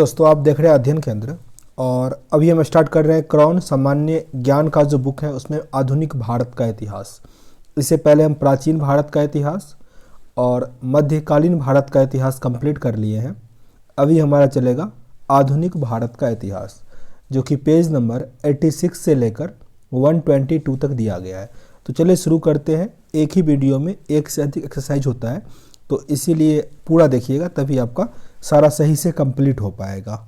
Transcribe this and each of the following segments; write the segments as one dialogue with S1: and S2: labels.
S1: दोस्तों, आप देख रहे हैं अध्ययन केंद्र और अभी हम स्टार्ट कर रहे हैं क्रॉन सामान्य ज्ञान का जो बुक है उसमें आधुनिक भारत का इतिहास। इससे पहले हम प्राचीन भारत का इतिहास और मध्यकालीन भारत का इतिहास कंप्लीट कर लिए हैं। अभी हमारा चलेगा आधुनिक भारत का इतिहास, जो कि पेज नंबर 86 से लेकर 122 तक दिया गया है। तो चलिए शुरू करते हैं। एक ही वीडियो में एक से अधिक एक्सरसाइज होता है, तो इसीलिए पूरा देखिएगा, तभी आपका सारा सही से कंप्लीट हो पाएगा।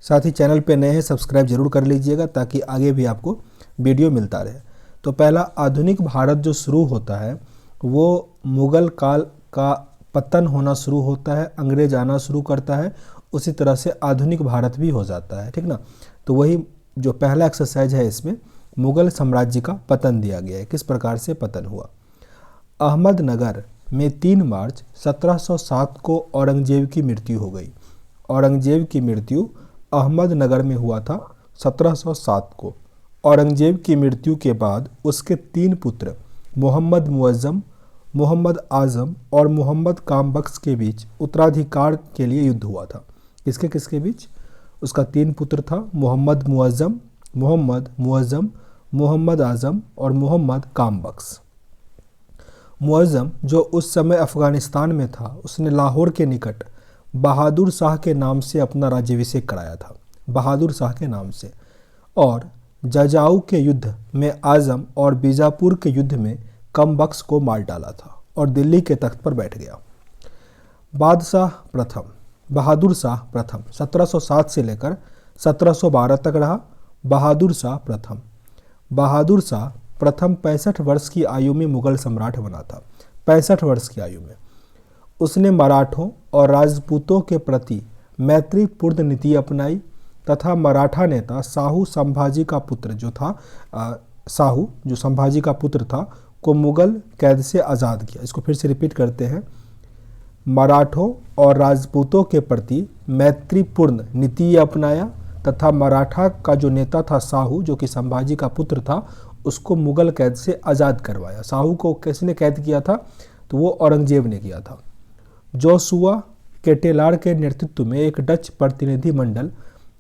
S1: साथ ही चैनल पे नए हैं सब्सक्राइब जरूर कर लीजिएगा ताकि आगे भी आपको वीडियो मिलता रहे। तो पहला आधुनिक भारत जो शुरू होता है वो मुगल काल का पतन होना शुरू होता है, अंग्रेज आना शुरू करता है, उसी तरह से आधुनिक भारत भी हो जाता है, ठीक ना। तो वही जो पहला एक्सरसाइज है इसमें मुगल साम्राज्य का पतन दिया गया है, किस प्रकार से पतन हुआ। अहमदनगर में 3 मार्च 1707 को औरंगजेब की मृत्यु हो गई। औरंगजेब की मृत्यु अहमदनगर में हुआ था 1707 को। औरंगजेब की मृत्यु के बाद उसके 3 पुत्र मोहम्मद मुअज्जम, मोहम्मद आजम और मोहम्मद कामबख्श के बीच उत्तराधिकार के लिए युद्ध हुआ था। किसके किसके बीच? उसका 3 पुत्र था, मोहम्मद मुअज्जम, मोहम्मद आजम और मोहम्मद कामबख्श। मुअज्जम, जो उस समय अफ़गानिस्तान में था, उसने लाहौर के निकट बहादुर शाह के नाम से अपना राज्याभिषेक कराया था, बहादुर शाह के नाम से। और जजाऊ के युद्ध में आजम और बीजापुर के युद्ध में कमबख्श को मार डाला था और दिल्ली के तख्त पर बैठ गया। बहादुर शाह प्रथम 1707 से लेकर 1712 तक रहा। बहादुर शाह प्रथम 65 वर्ष की आयु में मुगल सम्राट बना था। 65 वर्ष की आयु में उसने मराठों और राजपूतों के प्रति मैत्रीपूर्ण नीति अपनाई तथा मराठा नेता साहू संभाजी का पुत्र जो था संभाजी का पुत्र था को मुगल कैद से आज़ाद किया। इसको फिर से रिपीट करते हैं। मराठों और राजपूतों के प्रति मैत्रीपूर्ण नीति अपनाया तथा मराठा का जो नेता था साहू, जो कि संभाजी का पुत्र था, उसको मुगल कैद से आज़ाद करवाया। साहू को किसने कैद किया था? तो वो औरंगजेब ने किया था। जोशुआ केटेलार के नेतृत्व में एक डच प्रतिनिधि मंडल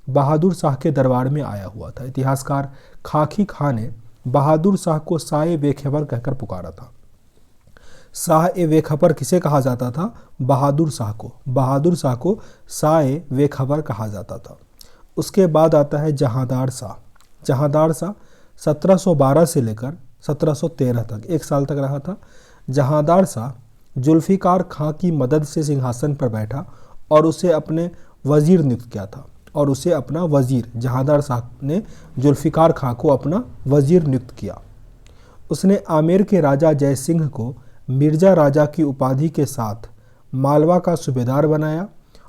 S1: बहादुर शाह के दरबार में आया हुआ था। इतिहासकार खाकी खां ने बहादुर शाह को शाह-ए-बेखबर कहकर पुकारा था। शाह-ए-बेखबर किसे कहा जाता था? बहादुर शाह को। बहादुर शाह को शाह-ए-बेखबर कहा जाता था। उसके बाद आता है जहांदार शाह। जहांदार शाह 1712 से लेकर 1713 तक 1 साल तक रहा था। जहांदार शाह जुल्फ़िकार खां की मदद से सिंहासन पर बैठा और उसे अपने वजीर नियुक्त किया था। और उसे अपना वजीर, जहांदार शाह ने जुल्फ़िकार खां को अपना वजीर नियुक्त किया। उसने आमेर के राजा जय सिंह को मिर्जा राजा की उपाधि के साथ मालवा का सूबेदार बनाया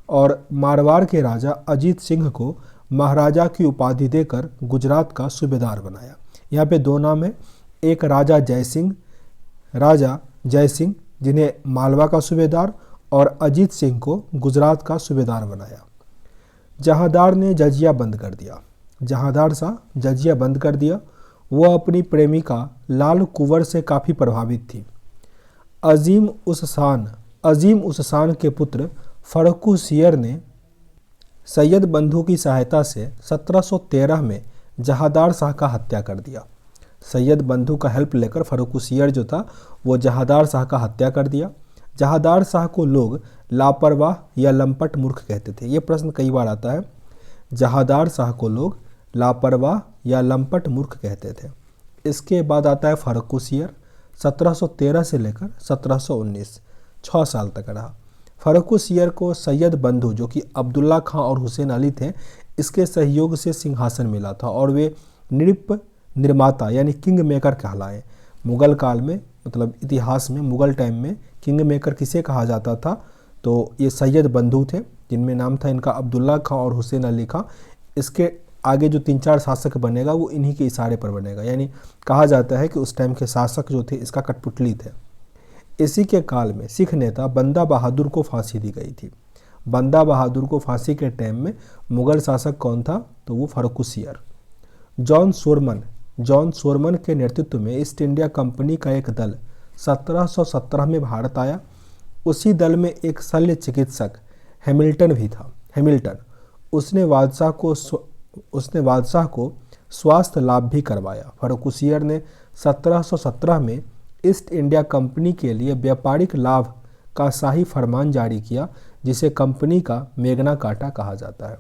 S1: और मारवाड़ के राजा अजीत सिंह को महाराजा की उपाधि देकर गुजरात का सूबेदार बनाया। यहाँ पे 2 नाम है, एक राजा जय सिंह जिन्हें मालवा का सूबेदार और अजीत सिंह को गुजरात का सूबेदार बनाया। जहांदार ने जजिया बंद कर दिया। जहांदार शाह जजिया बंद कर दिया। वो अपनी प्रेमिका लाल कुंवर से काफ़ी प्रभावित थी। अजीम उस शान के पुत्र फर्रुखसियर ने सैयद बंधु की सहायता से 1713 में जहांदार शाह का हत्या कर दिया। सैयद बंधु का हेल्प लेकर फर्रुखसियर जो था वो जहांदार शाह का हत्या कर दिया। जहांदार शाह को लोग लापरवाह या लंपट मूर्ख कहते थे। ये प्रश्न कई बार आता है। जहांदार शाह को लोग लापरवाह या लंपट मूर्ख कहते थे। इसके बाद आता है फर्रुखसियर 1713 से लेकर 1719 6 साल तक रहा। फर्रुखसियर को सैयद बंधु जो कि अब्दुल्ला खां और हुसैन अली थे, इसके सहयोग से सिंहासन मिला था और वे निर्माता यानी किंग मेकर कहलाए। मुगल काल में, मतलब इतिहास में मुगल टाइम में किंग मेकर किसे कहा जाता था? तो ये सैयद बंधु थे, जिनमें नाम था इनका अब्दुल्ला खां और हुसैन अली खां। इसके आगे जो 3-4 शासक बनेगा वो इन्हीं के इशारे पर बनेगा, यानी कहा जाता है कि उस टाइम के शासक जो थे इसका कठपुतली थे। इसी के काल में सिख नेता बंदा बहादुर को फांसी दी गई थी। बंदा बहादुर को फांसी के टाइम में मुगल शासक कौन था? तो वो फर्रुखसियर। जॉन सोरमन के नेतृत्व में ईस्ट इंडिया कंपनी का एक दल 1717 में भारत आया। उसी दल में एक शल्य चिकित्सक हैमिल्टन भी था। हैमिल्टन उसने बादशाह को स्वास्थ्य लाभ भी करवाया। फर्रुखसियर ने 1717 में ईस्ट इंडिया कंपनी के लिए व्यापारिक लाभ का शाही फरमान जारी किया, जिसे कंपनी का मेगना कार्टा कहा जाता है।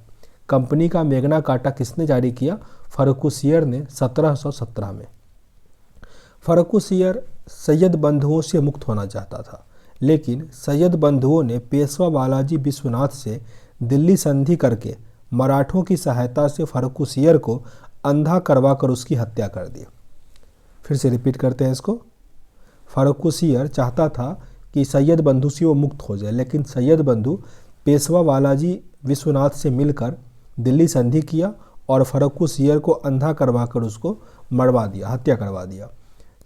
S1: कंपनी का मेगना कार्टा किसने जारी किया? फर्रुखसियर ने 1717 में। फर्रुखसियर सैयद बंधुओं से मुक्त होना चाहता था, लेकिन सैयद बंधुओं ने पेशवा बालाजी विश्वनाथ से दिल्ली संधि करके मराठों की सहायता से फर्रुखसियर को अंधा करवाकर उसकी हत्या कर दी। फिर से रिपीट करते हैं इसको। फर्रुखसियर चाहता था कि सैयद बंधु से वो मुक्त हो जाए, लेकिन सैयद बंधु पेशवा बालाजी विश्वनाथ से मिलकर दिल्ली संधि किया और फर्रुखसियर को अंधा करवाकर उसको मरवा दिया, हत्या करवा दिया।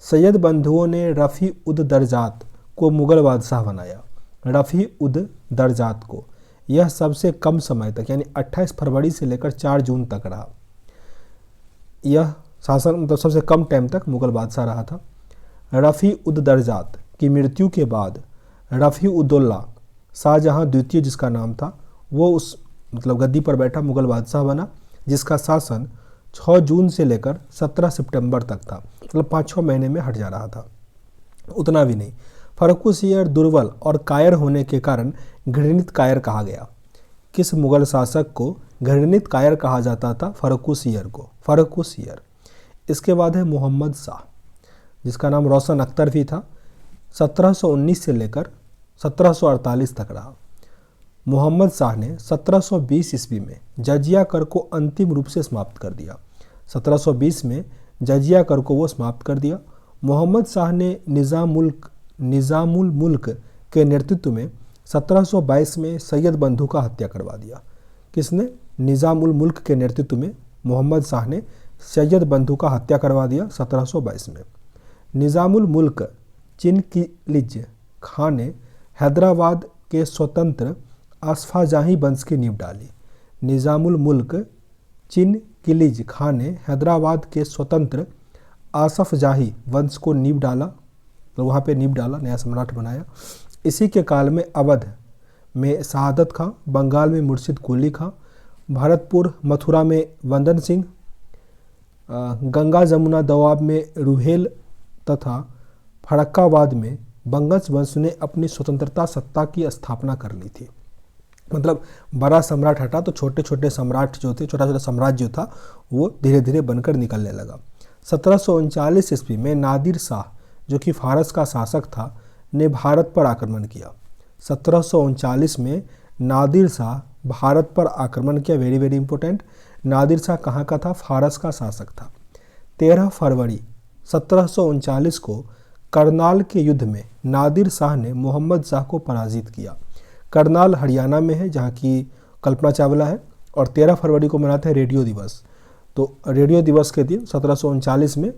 S1: सैयद बंधुओं ने रफ़ी उद दरजात को मुग़ल बादशाह बनाया। रफ़ी उद दरजात को यह सबसे कम समय तक यानी 28 फरवरी से लेकर 4 जून तक रहा। यह शासन मतलब सबसे कम टाइम तक मुग़ल बादशाह रहा था। रफ़ी उद दरजात की मृत्यु के बाद रफ़ी उद्दौला शाहजहाँ द्वितीय जिसका नाम था, वो उस मतलब गद्दी पर बैठा मुग़ल बादशाह बना, जिसका शासन 6 जून से लेकर 17 सितंबर तक था। मतलब 5-6 महीने में हट जा रहा था। उतना भी नहीं, फर्रुखसियर दुर्बल और कायर होने के कारण घृणित कायर कहा गया। किस मुग़ल शासक को घृणित कायर कहा जाता था? फर्रुखसियर को। फर्रुखसियर। इसके बाद है मोहम्मद शाह, जिसका नाम रोशन अख्तर भी था। 1719 से लेकर 1748 तक रहा। मोहम्मद शाह ने 1720 ईस्वी में जजिया कर को अंतिम रूप से समाप्त कर दिया। 1720 में जजिया कर को वो समाप्त कर दिया। मोहम्मद शाह ने निज़ामुल मुल्क के नेतृत्व में 1722 में सैयद बंधु का हत्या करवा दिया। किसने? निज़ामुल मुल्क के नेतृत्व में मोहम्मद शाह ने सैयद बंधु का हत्या करवा दिया 1722 में। निज़ामुल मुल्क चिनकिलिज खां ने हैदराबाद के स्वतंत्र आसफ़ाजाही वंश की नींव डाली। निज़ामुल मुल्क चिनकिलिज खां ने हैदराबाद के स्वतंत्र आसफ़जाही वंश को नींव डाला, तो वहाँ पे नींव डाला, नया सम्राट बनाया। इसी के काल में अवध में शहादत खां, बंगाल में मुर्शिद कुली खां, भरतपुर मथुरा में वंदन सिंह, गंगा जमुना दोआब में रुहेल तथा फरक्काबाद में बंगश वंश ने अपनी स्वतंत्रता सत्ता की स्थापना कर ली थी। मतलब बड़ा सम्राट हटा तो छोटे छोटे सम्राट जो थे, छोटा छोटा साम्राज्य जो था वो धीरे धीरे बनकर निकलने लगा। 1739 ईस्वी में नादिर शाह, जो कि फारस का शासक था, ने भारत पर आक्रमण किया। 1739 में नादिर शाह भारत पर आक्रमण किया। Very very important. Nadir Shah कहाँ का था? फारस का शासक था। 13 फरवरी 1739 को करनाल के युद्ध में नादिर शाह ने मोहम्मद शाह को पराजित किया। करनाल हरियाणा में है, जहाँ की कल्पना चावला है, और 13 फरवरी को मनाते हैं रेडियो दिवस। तो रेडियो दिवस के दिन 1739 में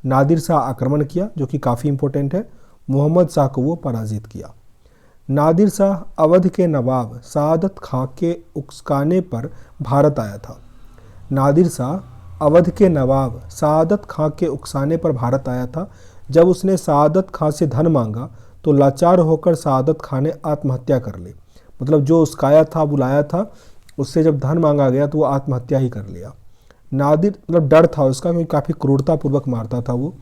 S1: नादिर शाह आक्रमण किया, जो कि काफ़ी इंपॉर्टेंट है। मोहम्मद शाह को वो पराजित किया। नादिर शाह अवध के नवाब सादत खां के उकसाने पर भारत आया था। नादिर शाह अवध के नवाब सादत खां के उकसाने पर भारत आया था। जब उसने सादत खां से धन मांगा तो लाचार होकर सादत खां ने आत्महत्या कर ली। मतलब जो उस्काया था, बुलाया था, उससे जब धन मांगा गया तो वो आत्महत्या ही कर लिया। नादिर मतलब डर था उसका, क्योंकि काफ़ी क्रूरतापूर्वक मारता था वो।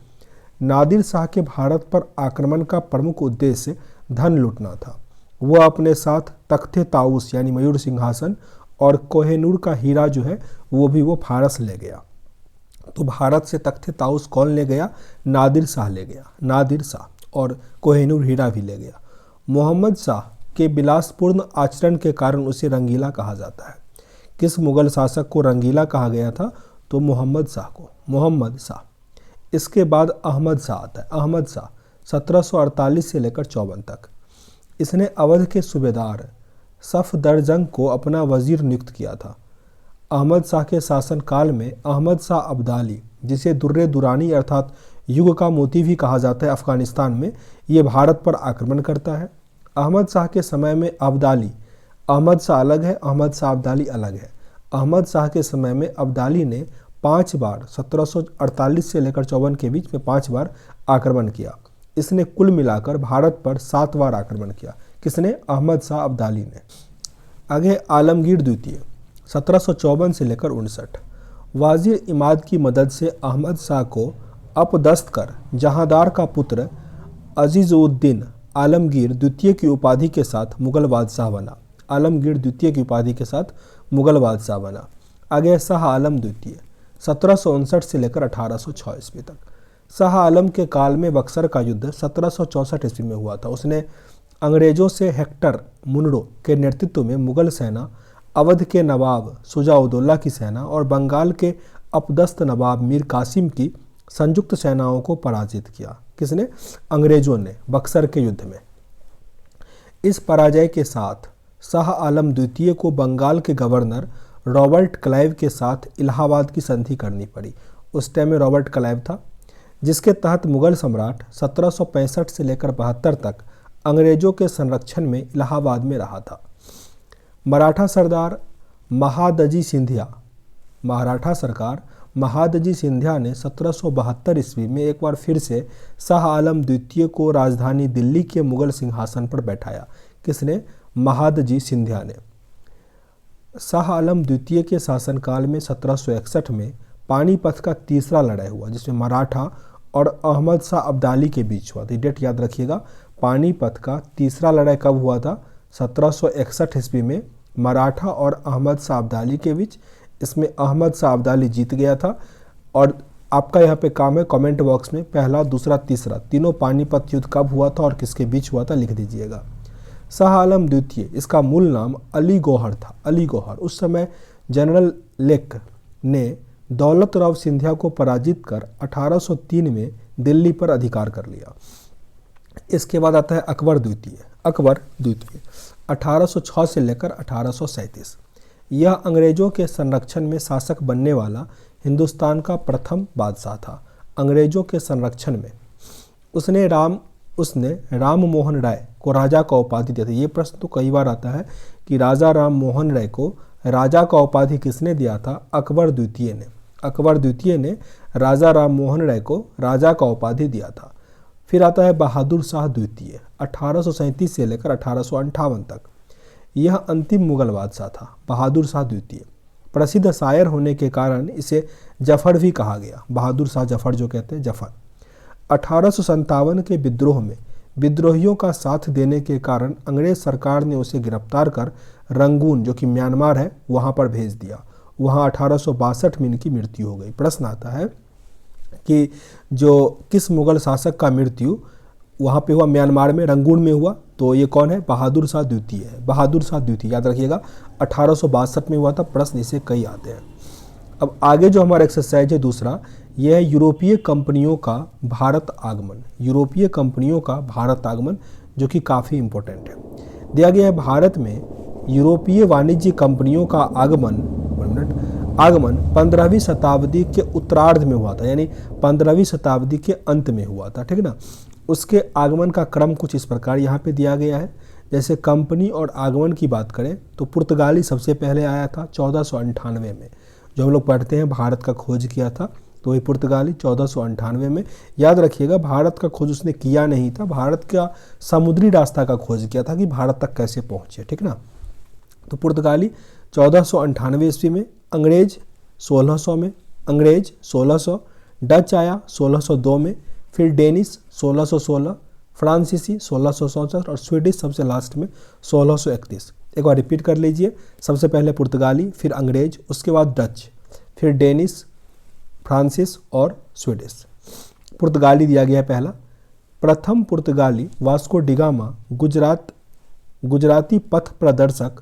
S1: नादिर शाह के भारत पर आक्रमण का प्रमुख उद्देश्य धन लूटना था। वह अपने साथ तख्ते ताउस यानी मयूर सिंहासन और कोहिनूर का हीरा जो है वो भी वो फारस ले गया। तो भारत से तख्ते ताउस कौन ले गया? नादिर शाह ले गया। नादिर शाह, और कोहिनूर हीरा भी ले गया। मोहम्मद शाह के विलासपूर्ण आचरण के कारण उसे रंगीला कहा जाता है। किस मुग़ल शासक को रंगीला कहा गया था? तो मोहम्मद शाह को। मोहम्मद शाह। इसके बाद अहमद शाह आता है। अहमद शाह 1748 से लेकर 54 तक। इसने अवध के सूबेदार सफदरजंग को अपना वजीर नियुक्त किया था। अहमद शाह के शासनकाल में अहमद शाह अब्दाली, जिसे दुर्रे दुरानी अर्थात युग का मोती भी कहा जाता है अफ़गानिस्तान में, ये भारत पर आक्रमण करता है। अहमद शाह के समय में अब्दाली, अहमद शाह अलग है, अहमद शाह अब्दाली अलग है। अहमद शाह के समय में अब्दाली ने 5 बार 1748 से लेकर 54 के बीच में 5 बार आक्रमण किया। इसने कुल मिलाकर भारत पर 7 बार आक्रमण किया। किसने? अहमद शाह अब्दाली ने। आगे आलमगीर द्वितीय। 1754 से लेकर 59। वाजिर इमाद की मदद से अहमद शाह को अपदस्थ कर जहांदार का पुत्र अजीजुद्दीन आलमगीर द्वितीय की उपाधि के साथ मुगल बादशाह बना। आलमगीर द्वितीय की उपाधि के साथ मुगल बादशाह बना। आगे शाह आलम द्वितीय 1759 से लेकर 1806 ईस्वी तक। शाह आलम के काल में बक्सर का युद्ध 1764 ईस्वी में हुआ था। उसने अंग्रेजों से हेक्टर मुनरो के नेतृत्व में मुगल सेना, अवध के नवाब शुजाउद्दौला की सेना और बंगाल के अपदस्थ नवाब मीर कासिम की संयुक्त सेनाओं को पराजित किया। किसने? अंग्रेजों ने, बक्सर के युद्ध में। इस पराजय के साथ शाह आलम द्वितीय को बंगाल के गवर्नर रॉबर्ट क्लाइव के साथ इलाहाबाद की संधि करनी पड़ी। उस टाइम में रॉबर्ट क्लाइव था, जिसके तहत मुगल सम्राट 1765 से लेकर 72 तक अंग्रेजों के संरक्षण में इलाहाबाद में रहा था। मराठा सरदार महादजी सिंधिया, मराठा सरकार महादजी सिंधिया ने 1772 ईस्वी में एक बार फिर से शाह आलम द्वितीय को राजधानी दिल्ली के मुगल सिंहासन पर बैठाया। किसने? महादजी सिंधिया ने। शाह आलम द्वितीय के शासनकाल में 1761 में पानीपत का तीसरा लड़ाई हुआ, जिसमें मराठा और अहमद शाह अब्दाली के बीच हुआ। तो डेट याद रखिएगा, पानीपत का तीसरा लड़ाई कब हुआ था? 1761 ईस्वी में मराठा और अहमद शाह अब्दाली के बीच। इसमें अहमद शाह अब्दाली जीत गया था। और आपका यहाँ पे काम है कमेंट बॉक्स में पहला, दूसरा, तीसरा तीनों पानीपत युद्ध कब हुआ था और किसके बीच हुआ था लिख दीजिएगा। शाह आलम द्वितीय, इसका मूल नाम अली गौहर था। अली गौहर। उस समय जनरल लेक ने दौलत राव सिंधिया को पराजित कर 1803 में दिल्ली पर अधिकार कर लिया। इसके बाद आता है अकबर द्वितीय। अकबर द्वितीय 1806 से लेकर 1837। यह अंग्रेजों के संरक्षण में शासक बनने वाला हिंदुस्तान का प्रथम बादशाह था। अंग्रेजों के संरक्षण में उसने राम मोहन राय को राजा का उपाधि दिया था। ये प्रश्न तो कई बार आता है कि राजा राम मोहन राय को राजा का उपाधि किसने दिया था? अकबर द्वितीय ने। अकबर द्वितीय ने राजा राम मोहन राय को राजा का उपाधि दिया था। फिर आता है बहादुर शाह द्वितीय 1837 से लेकर 1858 तक। यह अंतिम मुगल बादशाह था। बहादुर शाह द्वितीय प्रसिद्ध शायर होने के कारण इसे जफर भी कहा गया। बहादुर शाह जफर जो कहते हैं, जफर। 1857 के विद्रोह में विद्रोहियों का साथ देने के कारण अंग्रेज सरकार ने उसे गिरफ्तार कर रंगून, जो कि म्यांमार है, वहां पर भेज दिया। वहां 1862 में इनकी मृत्यु हो गई। प्रश्न आता है कि जो किस मुगल शासक का मृत्यु वहां पे हुआ? म्यांमार में, रंगून में हुआ। तो ये कौन है? बहादुर शाह द्वितीय है। बहादुर शाह द्वितीय याद रखिएगा 1862 में हुआ था। प्रश्न इसे कई आते हैं। अब आगे जो हमारा एक्सरसाइज है दूसरा, यह है यूरोपीय कंपनियों का भारत आगमन। यूरोपीय कंपनियों का भारत आगमन, जो कि काफ़ी इंपॉर्टेंट है। दिया गया है भारत में यूरोपीय वाणिज्य कंपनियों का आगमन 15वीं शताब्दी के उत्तरार्ध में हुआ था, यानी 15वीं शताब्दी के अंत में हुआ था। ठीक ना? उसके आगमन का क्रम कुछ इस प्रकार यहाँ पे दिया गया है। जैसे कंपनी और आगमन की बात करें तो पुर्तगाली सबसे पहले आया था 1498 में। जो हम लोग पढ़ते हैं भारत का खोज किया था, तो वही पुर्तगाली 1498 में। याद रखिएगा, भारत का खोज उसने किया नहीं था, भारत का समुद्री रास्ता का खोज किया था कि भारत तक कैसे पहुँचे। ठीक ना? तो पुर्तगाली 1498 ईस्वी में, अंग्रेज 1600 में, अंग्रेज 1600, डच आया 1602 में, फिर डेनिश 1616, फ्रांसीसी 1664 और स्वीडिश सबसे लास्ट में 1631। एक बार रिपीट कर लीजिए, सबसे पहले पुर्तगाली, फिर अंग्रेज, उसके बाद डच, फिर डेनिश, फ्रांसीस और स्वीडिश। पुर्तगाली दिया गया है पहला। प्रथम पुर्तगाली वास्को डिगामा गुजराती पथ प्रदर्शक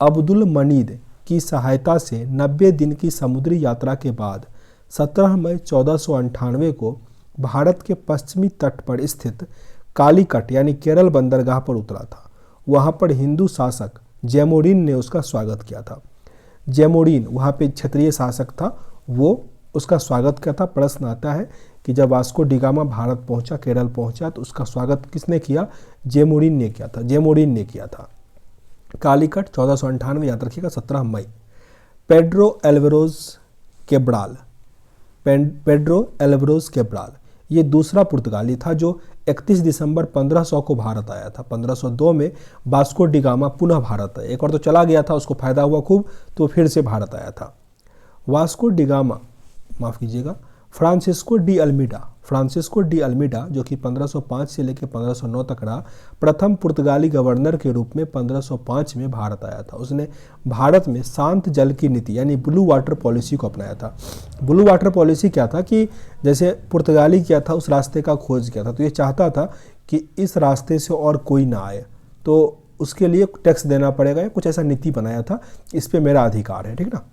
S1: अब्दुल मनीद की सहायता से 90 दिन की समुद्री यात्रा के बाद 17 मई 1498 को भारत के पश्चिमी तट पर स्थित कालीकट यानी केरल बंदरगाह पर उतरा था। वहां पर हिंदू शासक जैमोरिन ने उसका स्वागत किया था। जैमोरिन वहां पे क्षेत्रीय शासक था, वो उसका स्वागत किया था। प्रश्न आता है कि जब वास्को डिगामा भारत पहुंचा, केरल पहुंचा, तो उसका स्वागत किसने किया? जैमोरिन ने किया था। जैमोरिन ने किया था। कालीकट 1498 याद रखिएगा 17 मई। पेड्रो एल्वारेज केब्राल ये दूसरा पुर्तगाली था जो 31 दिसंबर 1500 को भारत आया था। 1502 में वास्को डी गामा पुनः भारत आया। एक बार तो चला गया था, उसको फायदा हुआ खूब, तो फिर से भारत आया था। वास्को डी गामा, माफ़ कीजिएगा, फ्रांसिस्को डी अल्मीडा जो कि 1505 से लेकर 1509 तक रहा, प्रथम पुर्तगाली गवर्नर के रूप में 1505 में भारत आया था। उसने भारत में शांत जल की नीति यानी ब्लू वाटर पॉलिसी को अपनाया था। ब्लू वाटर पॉलिसी क्या था कि जैसे पुर्तगाली क्या था, उस रास्ते का खोज किया था, तो ये चाहता था कि इस रास्ते से और कोई ना आए, तो उसके लिए टैक्स देना पड़ेगा, या कुछ ऐसा नीति बनाया था, इस पे मेरा अधिकार है, ठीक ना।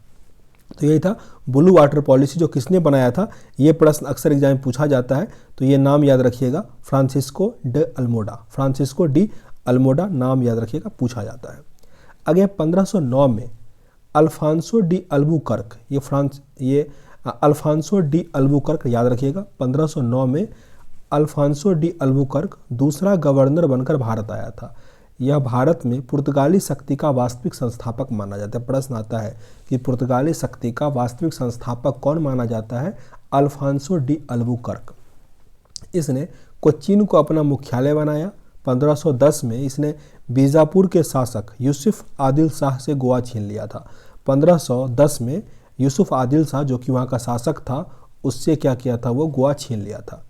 S1: तो यही था ब्लू वाटर पॉलिसी। जो किसने बनाया था, ये प्रश्न अक्सर एग्जाम में पूछा जाता है, तो ये नाम याद रखिएगा, फ्रांसिस्को डी अल्मोडा नाम याद रखिएगा, पूछा जाता है। आगे 1509 में अल्फांसो डी अल्बुकर्क, ये अल्फांसो डी अल्बुकर्क याद रखिएगा, 1509 में अल्फांसो डी अल्बुकर्क दूसरा गवर्नर बनकर भारत आया था। यह भारत में पुर्तगाली शक्ति का वास्तविक संस्थापक माना जाता है। प्रश्न आता है कि पुर्तगाली शक्ति का वास्तविक संस्थापक कौन माना जाता है? Afonso de Albuquerque. इसने कोचीन को अपना मुख्यालय बनाया। 1510 में इसने बीजापुर के शासक यूसुफ आदिल शाह से गोवा छीन लिया था। 1510 में यूसुफ आदिल शाह जो कि वहाँ का शासक था, उससे क्या किया था, वो गोवा छीन लिया था।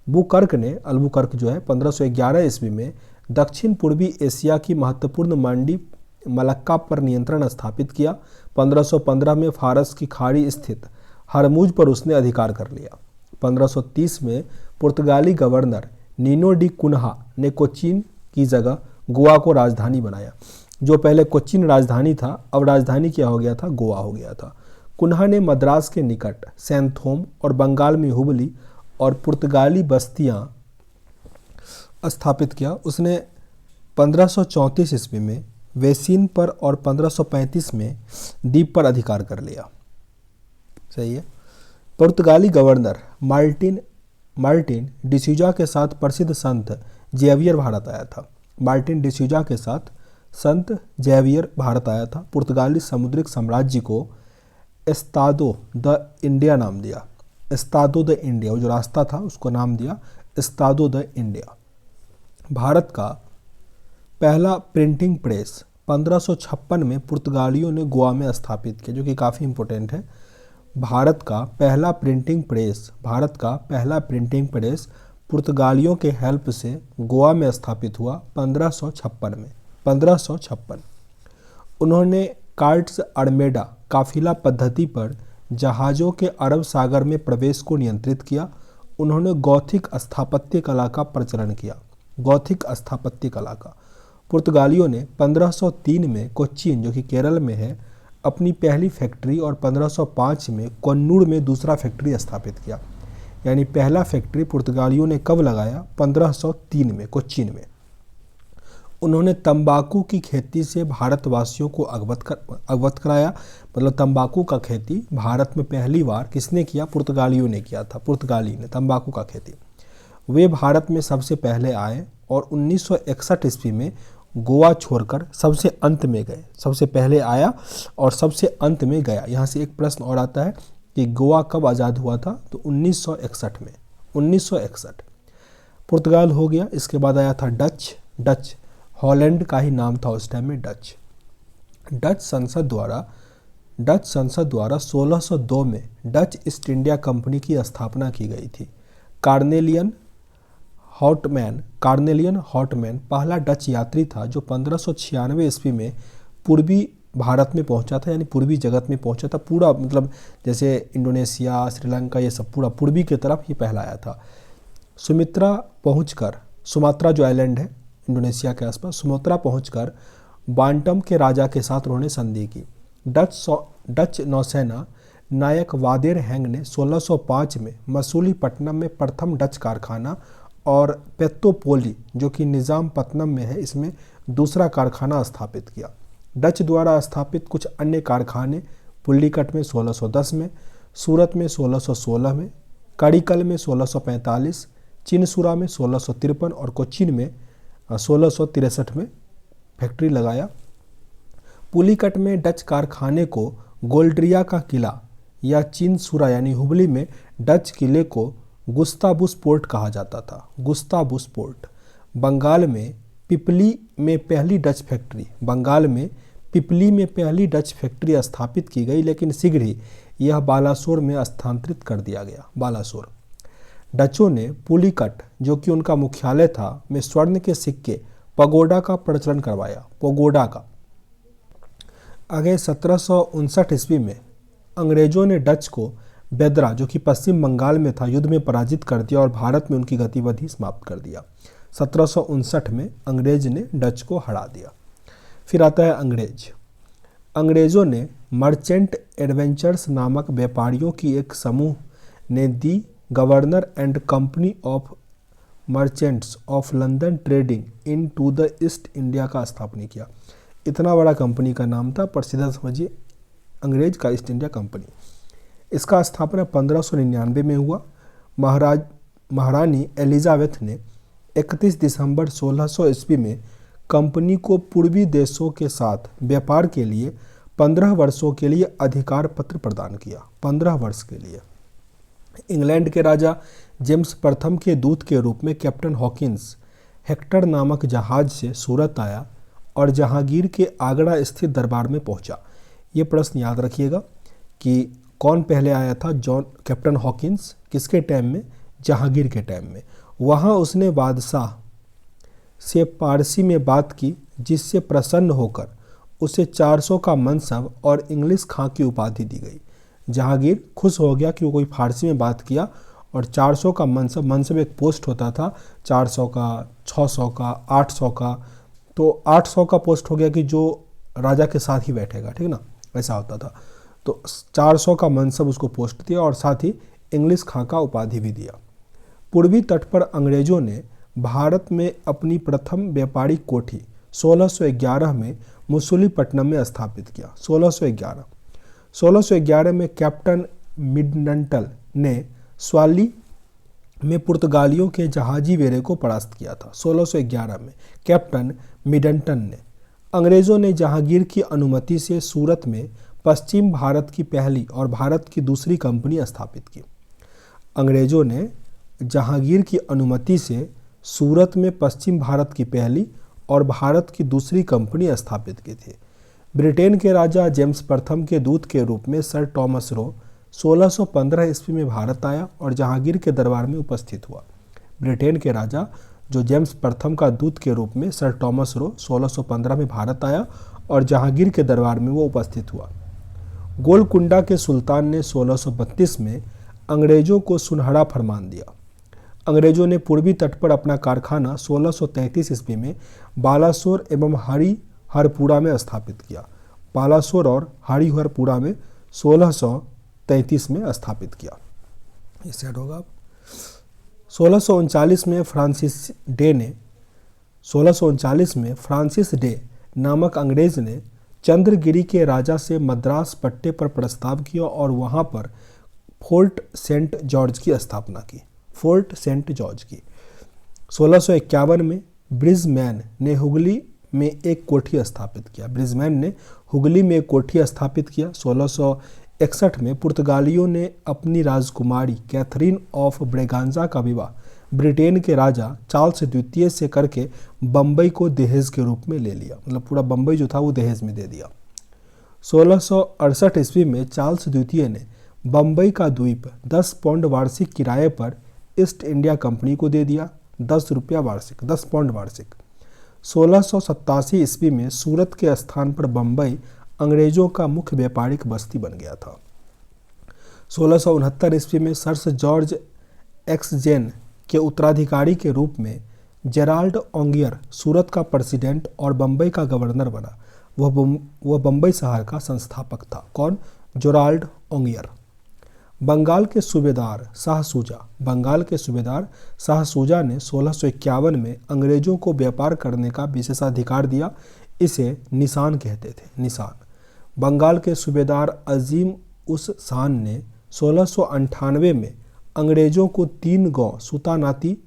S1: अल्बुकर्क जो है 1511 ईस्वी में दक्षिण पूर्वी एशिया की महत्वपूर्ण मंडी मलक्का पर नियंत्रण स्थापित किया। 1515 में फारस की खाड़ी स्थित हरमुज पर उसने अधिकार कर लिया। 1530 में पुर्तगाली गवर्नर नीनो डी कुन्हा ने कोचीन की जगह गोवा को राजधानी बनाया। जो पहले कोचीन राजधानी था, अब राजधानी क्या हो गया था, गोवा हो गया था। कुन्हा ने मद्रास के निकट सैंथोम और बंगाल में हुबली और पुर्तगाली बस्तियां स्थापित किया। उसने 1534 ईस्वी में वेसिन पर और 1535 में द्वीप पर अधिकार कर लिया। सही है। पुर्तगाली गवर्नर मार्टिन डिसूजा के साथ प्रसिद्ध संत जेवियर भारत आया था। पुर्तगाली समुद्रिक साम्राज्य को एस्तादो द इंडिया नाम दिया। वो जो रास्ता था उसको नाम दिया एस्तादो द इंडिया। भारत का पहला प्रिंटिंग प्रेस 1556 में पुर्तगालियों ने गोवा में स्थापित किया, जो कि काफ़ी इम्पोर्टेंट है। भारत का पहला प्रिंटिंग प्रेस पुर्तगालियों के हेल्प से गोवा में स्थापित हुआ 1556। उन्होंने कार्ट्स अरमेडा काफिला पद्धति पर जहाज़ों के अरब सागर में प्रवेश को नियंत्रित किया। उन्होंने गौथिक स्थापत्य कला का प्रचलन किया। पुर्तगालियों ने 1503 में कोच्चिन जो कि केरल में है अपनी पहली फैक्ट्री और 1505 में कन्नूर में दूसरा फैक्ट्री स्थापित किया। यानी पहला फैक्ट्री पुर्तगालियों ने कब लगाया? 1503 में कोच्चिन में। उन्होंने तंबाकू की खेती से भारतवासियों को अवगत कराया। मतलब तंबाकू का खेती भारत में पहली बार किसने किया? पुर्तगालियों ने किया था। पुर्तगाली ने तंबाकू का खेती। वे भारत में सबसे पहले आए और 1961 ईस्वी में गोवा छोड़कर सबसे अंत में गए। सबसे पहले आया और सबसे अंत में गया। यहाँ से एक प्रश्न और आता है कि गोवा कब आज़ाद हुआ था? तो 1961 में। 1961 पुर्तगाल हो गया। इसके बाद आया था डच। हॉलैंड का ही नाम था उस टाइम में डच। डच संसद द्वारा 1602 में डच ईस्ट इंडिया कंपनी की स्थापना की गई थी। कार्नेलियन हॉटमैन पहला डच यात्री था जो 1596 ईस्वी में पूर्वी भारत में पहुंचा था, यानी पूर्वी जगत में पहुंचा था। पूरा मतलब जैसे इंडोनेशिया, श्रीलंका, ये सब पूरा पूर्वी की तरफ ये पहला आया था। सुमात्रा जो आइलैंड है इंडोनेशिया के आसपास, सुमात्रा पहुंचकर बांटम के राजा के साथ उन्होंने संधि की। डच नौसेना नायक वादेर हैंग ने 1605 में मसूलीपट्टनम में प्रथम डच कारखाना और पेत्तोपोली जो कि निजामपट्टनम में है, इसमें दूसरा कारखाना स्थापित किया। डच द्वारा स्थापित कुछ अन्य कारखाने पुल्लीकट में 1610 में, सूरत में 1616 में, कड़िकल में 1645, चिनसुरा में 1653 और कोचीन में 1663 में फैक्ट्री लगाया। पुलिकट में डच कारखाने को गोल्ड्रिया का किला या चिनसुरा यानी हुबली में डच किले को गुस्ताबुस पोर्ट कहा जाता था। गुस्ताबुस पोर्ट। बंगाल में पिपली में पहली डच फैक्ट्री स्थापित की गई, लेकिन शीघ्र ही यह बालासोर में स्थानांतरित कर दिया गया। बालासोर। डचों ने पुलिकट, जो कि उनका मुख्यालय था, में स्वर्ण के सिक्के पगोडा का प्रचलन करवाया। पगोडा का। आगे 1759 ईस्वी में अंग्रेजों ने डच को बेदरा, जो कि पश्चिम बंगाल में था, युद्ध में पराजित कर दिया और भारत में उनकी गतिविधि समाप्त कर दिया। 1759 में अंग्रेज ने डच को हरा दिया। फिर आता है अंग्रेज। अंग्रेजों ने मर्चेंट एडवेंचर्स नामक व्यापारियों की एक समूह ने the governor and company of merchants of London trading into the East India का स्थापना किया। इतना बड़ा कंपनी का नाम था, पर सीधा समझिए अंग्रेज का ईस्ट इंडिया कंपनी। इसका स्थापना 1599 में हुआ। महारानी एलिजाबेथ ने 31 दिसंबर 1600 ईस्वी में कंपनी को पूर्वी देशों के साथ व्यापार के लिए 15 वर्षों के लिए अधिकार पत्र प्रदान किया। 15 वर्ष के लिए। इंग्लैंड के राजा जेम्स प्रथम के दूत के रूप में कैप्टन हॉकिंस हेक्टर नामक जहाज से सूरत आया और जहांगीर के आगरा स्थित दरबार में पहुंचा। ये प्रश्न याद रखिएगा कि कौन पहले आया था। कैप्टन हॉकिंस किसके टाइम में? जहांगीर के टाइम में। वहाँ उसने बादशाह से पारसी में बात की, जिससे प्रसन्न होकर उसे 400 का मनसब और इंग्लिश खां की उपाधि दी गई। जहांगीर खुश हो गया कि वो कोई फारसी में बात किया और 400 का मनसब एक पोस्ट होता था, 400 का, 600 का, 800 का। तो 800 का पोस्ट हो गया कि जो राजा के साथ ही बैठेगा, ठीक ना, ऐसा होता था। तो 400 का मनसब उसको पोस्ट दिया और साथ ही इंग्लिश खां का उपाधि भी दिया। पूर्वी तट पर अंग्रेजों ने भारत में अपनी प्रथम व्यापारिक कोठी 1611 में मुसुलीपट्टनम में स्थापित किया। 1611 में कैप्टन मिडनटल ने स्वाली में पुर्तगालियों के जहाजी बेड़े को परास्त किया था। 1611 में कैप्टन मिडनटन ने। अंग्रेजों ने जहांगीर की अनुमति से सूरत में पश्चिम भारत की पहली और भारत की दूसरी कंपनी स्थापित की। अंग्रेजों ने जहांगीर की अनुमति से सूरत में पश्चिम भारत की पहली और भारत की दूसरी कंपनी स्थापित की थी। ब्रिटेन के राजा जेम्स प्रथम के दूत के रूप में सर टॉमस रो 1615 ईस्वी में भारत आया और जहांगीर के दरबार में उपस्थित हुआ। ब्रिटेन के राजा जो जेम्स प्रथम का दूत के रूप में सर टॉमस रो 1615 में भारत आया और जहांगीर के दरबार में वो उपस्थित हुआ। गोलकुंडा के सुल्तान ने 1632 में अंग्रेजों को सुनहरा फरमान दिया। अंग्रेजों ने पूर्वी तट पर अपना कारखाना 1633 ईस्वी में बालासोर एवं हरिहरपुरा में स्थापित किया। बालासोर और हरिहरपुरा में 1633 में स्थापित किया। ये सेट होगा। 1639 में फ्रांसिस डे नामक अंग्रेज ने चंद्रगिरी के राजा से मद्रास पट्टे पर प्रस्ताव किया और वहां पर फोर्ट सेंट जॉर्ज की स्थापना की। फोर्ट सेंट जॉर्ज की। 1651 में ब्रिजमैन ने हुगली में एक कोठी स्थापित किया। ब्रिजमैन ने हुगली में एक कोठी स्थापित किया। 1661 में पुर्तगालियों ने अपनी राजकुमारी कैथरीन ऑफ ब्रेगांजा का विवाह ब्रिटेन के राजा चार्ल्स द्वितीय से करके बम्बई को दहेज के रूप में ले लिया। मतलब पूरा बम्बई जो था वो दहेज में दे दिया। 1668 ईस्वी में चार्ल्स द्वितीय ने बम्बई का द्वीप 10 पाउंड वार्षिक किराए पर ईस्ट इंडिया कंपनी को दे दिया। 10 रुपया वार्षिक, 10 पाउंड वार्षिक। 1687 ईस्वी में सूरत के स्थान पर बम्बई अंग्रेजों का मुख्य व्यापारिक बस्ती बन गया था। 1669 ईस्वी में सर जॉर्ज एक्सजेन के उत्तराधिकारी के रूप में जेराल्ड ओंगियर सूरत का प्रेसिडेंट और बम्बई का गवर्नर बना। वह बम्बई शहर का संस्थापक था। कौन? जेराल्ड ओंगियर। बंगाल के सूबेदार शाह सूजा ने 1651 में अंग्रेजों को व्यापार करने का विशेषाधिकार दिया। इसे निशान कहते थे। निशान। बंगाल के सूबेदार अजीम उस शान ने 1698 में अंग्रेजों को 3 गांव सुतानाती,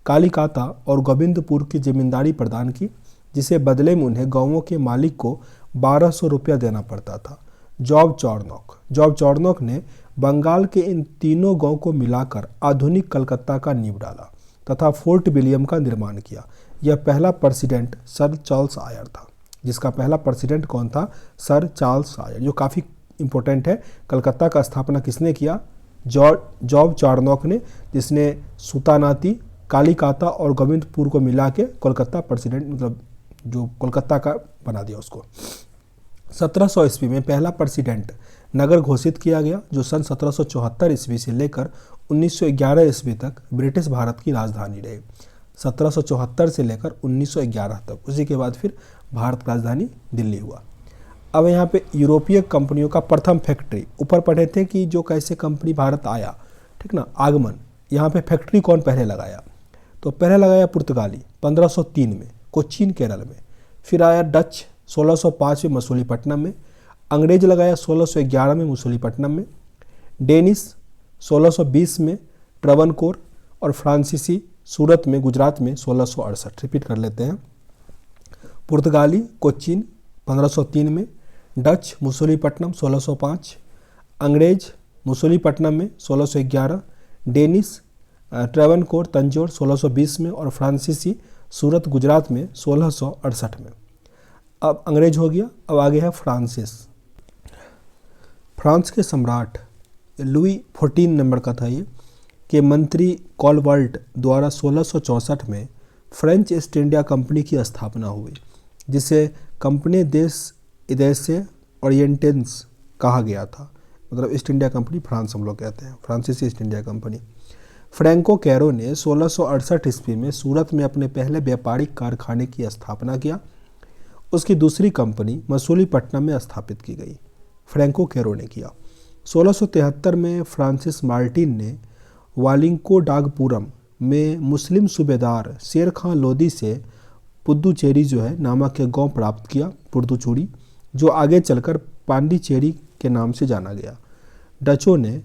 S1: कालिकाता और गोविंदपुर की जिम्मेदारी प्रदान की, जिसे बदले में उन्हें गांवों के मालिक को 1200 रुपया देना पड़ता था। जॉब चॉर्नोक ने बंगाल के इन तीनों गांव को मिलाकर आधुनिक कलकत्ता का नींव डाला तथा फोर्ट विलियम का निर्माण किया। यह पहला प्रेसिडेंट सर चार्ल्स आयर था, जिसका पहला प्रेसिडेंट कौन था? सर चार्ल्स आयर, जो काफ़ी इंपॉर्टेंट है। कलकत्ता का स्थापना किसने किया? जॉर्ज चार्नोक ने, जिसने सुतानाती, कालीकाता और गोविंदपुर को मिला के कोलकाता प्रेसिडेंट, मतलब जो कोलकाता का बना दिया उसको। 1700 ईस्वी में पहला प्रेसिडेंट नगर घोषित किया गया, जो सन 1774 ईस्वी से लेकर 1911 ईस्वी तक ब्रिटिश भारत की राजधानी रहे। 1774 से लेकर 1911 तक, उसी के बाद फिर भारत की राजधानी दिल्ली हुआ। अब यहाँ पे यूरोपीय कंपनियों का प्रथम फैक्ट्री, ऊपर पढ़े थे कि जो कैसे कंपनी भारत आया, ठीक ना, आगमन। यहाँ पे फैक्ट्री कौन पहले लगाया? तो पहले लगाया पुर्तगाली 1503 में कोचीन केरल में, फिर आया डच 1605 में मसूलीपट्टनम में, अंग्रेज लगाया 1611 में मसूलीपट्टनम में, डेनिश 1620 में ट्रवनकोर, और फ्रांसीसी सूरत में गुजरात में 1668। रिपीट कर लेते हैं। पुर्तगाली कोचीन 1503 में, डच मसूलीपट्टनम 1605, अंग्रेज मसूलीपट्टनम में 1611, डेनिश ट्रैवनकोर तंजौर 1620 में, और फ्रांसीसी सूरत गुजरात में 1668 में। अब अंग्रेज हो गया। अब आगे है फ्रांसिस। फ्रांस के सम्राट लुई 14 नंबर का था ये, के मंत्री कॉलवर्ट द्वारा 1664 में फ्रेंच ईस्ट इंडिया कंपनी की स्थापना हुई, जिसे कंपनी देश ओरिएंटेंस कहा गया था। मतलब ईस्ट इंडिया कंपनी फ्रांस हम लोग कहते हैं, फ्रांसीसी East India Company. Francois Caron ने 1668 ईस्वी में सूरत में अपने पहले व्यापारिक कारखाने की स्थापना किया। उसकी दूसरी कंपनी मसूलीपट्टनम में स्थापित की गई, फ्रैंको कैरो ने किया। 1673 में फ्रांसिस मार्टिन ने वालिंकोडागपुरम में मुस्लिम सूबेदार शेर खां लोदी से पुद्दुचेरी जो है नामक एक गाँव प्राप्त किया, पुद्दुचेरी, जो आगे चलकर पांडिचेरी के नाम से जाना गया। डचों ने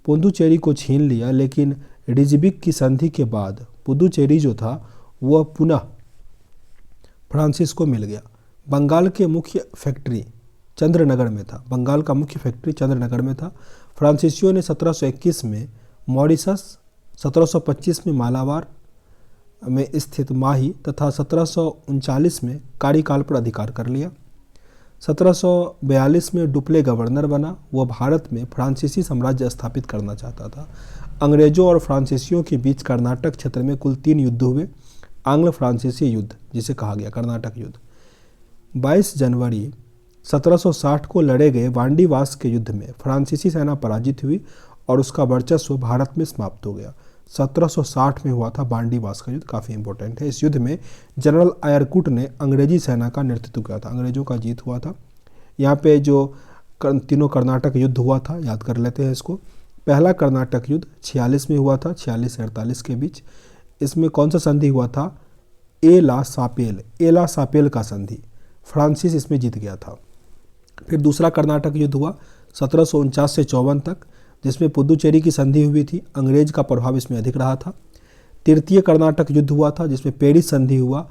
S1: पुद्दुचेरी को छीन लिया, लेकिन रिजविक की संधि के बाद पुद्दुचेरी जो था वह पुनः फ्रांसिस को मिल गया। बंगाल के मुख्य फैक्ट्री चंद्रनगर में था, बंगाल का मुख्य फैक्ट्री चंद्रनगर में था। फ्रांसीसियों ने 1721 में मॉरिशस, 1725 में मालाबार में स्थित माही तथा 1739 में कारीकाल पर अधिकार कर लिया। 1742 में डुप्ले गवर्नर बना। वह भारत में फ्रांसीसी साम्राज्य स्थापित करना चाहता था। अंग्रेजों और फ्रांसीसियों के बीच कर्नाटक क्षेत्र में कुल 3 युद्ध हुए। आंग्ल फ्रांसीसी युद्ध, जिसे कहा गया कर्नाटक युद्ध। 22 जनवरी 1760 को लड़े गए वांडीवास के युद्ध में फ्रांसीसी सेना पराजित हुई और उसका वर्चस्व भारत में समाप्त हो गया। 1760 में हुआ था वांडीवास का युद्ध, काफ़ी इंपॉर्टेंट है। इस युद्ध में जनरल आयरकुट ने अंग्रेजी सेना का नेतृत्व किया था, अंग्रेजों का जीत हुआ था। यहाँ पे जो तीनों कर्नाटक युद्ध हुआ था, याद कर लेते हैं इसको। पहला कर्नाटक युद्ध 46 में हुआ था, 46 से 48 के बीच। इसमें कौन सा संधि हुआ था? एला सापेल का संधि, फ्रांसिस इसमें जीत गया था। फिर दूसरा कर्नाटक युद्ध हुआ 1749 से 54 तक, जिसमें पुद्दुचेरी की संधि हुई थी। अंग्रेज का प्रभाव इसमें अधिक रहा था। तृतीय कर्नाटक युद्ध हुआ था, जिसमें पेरिस संधि हुआ।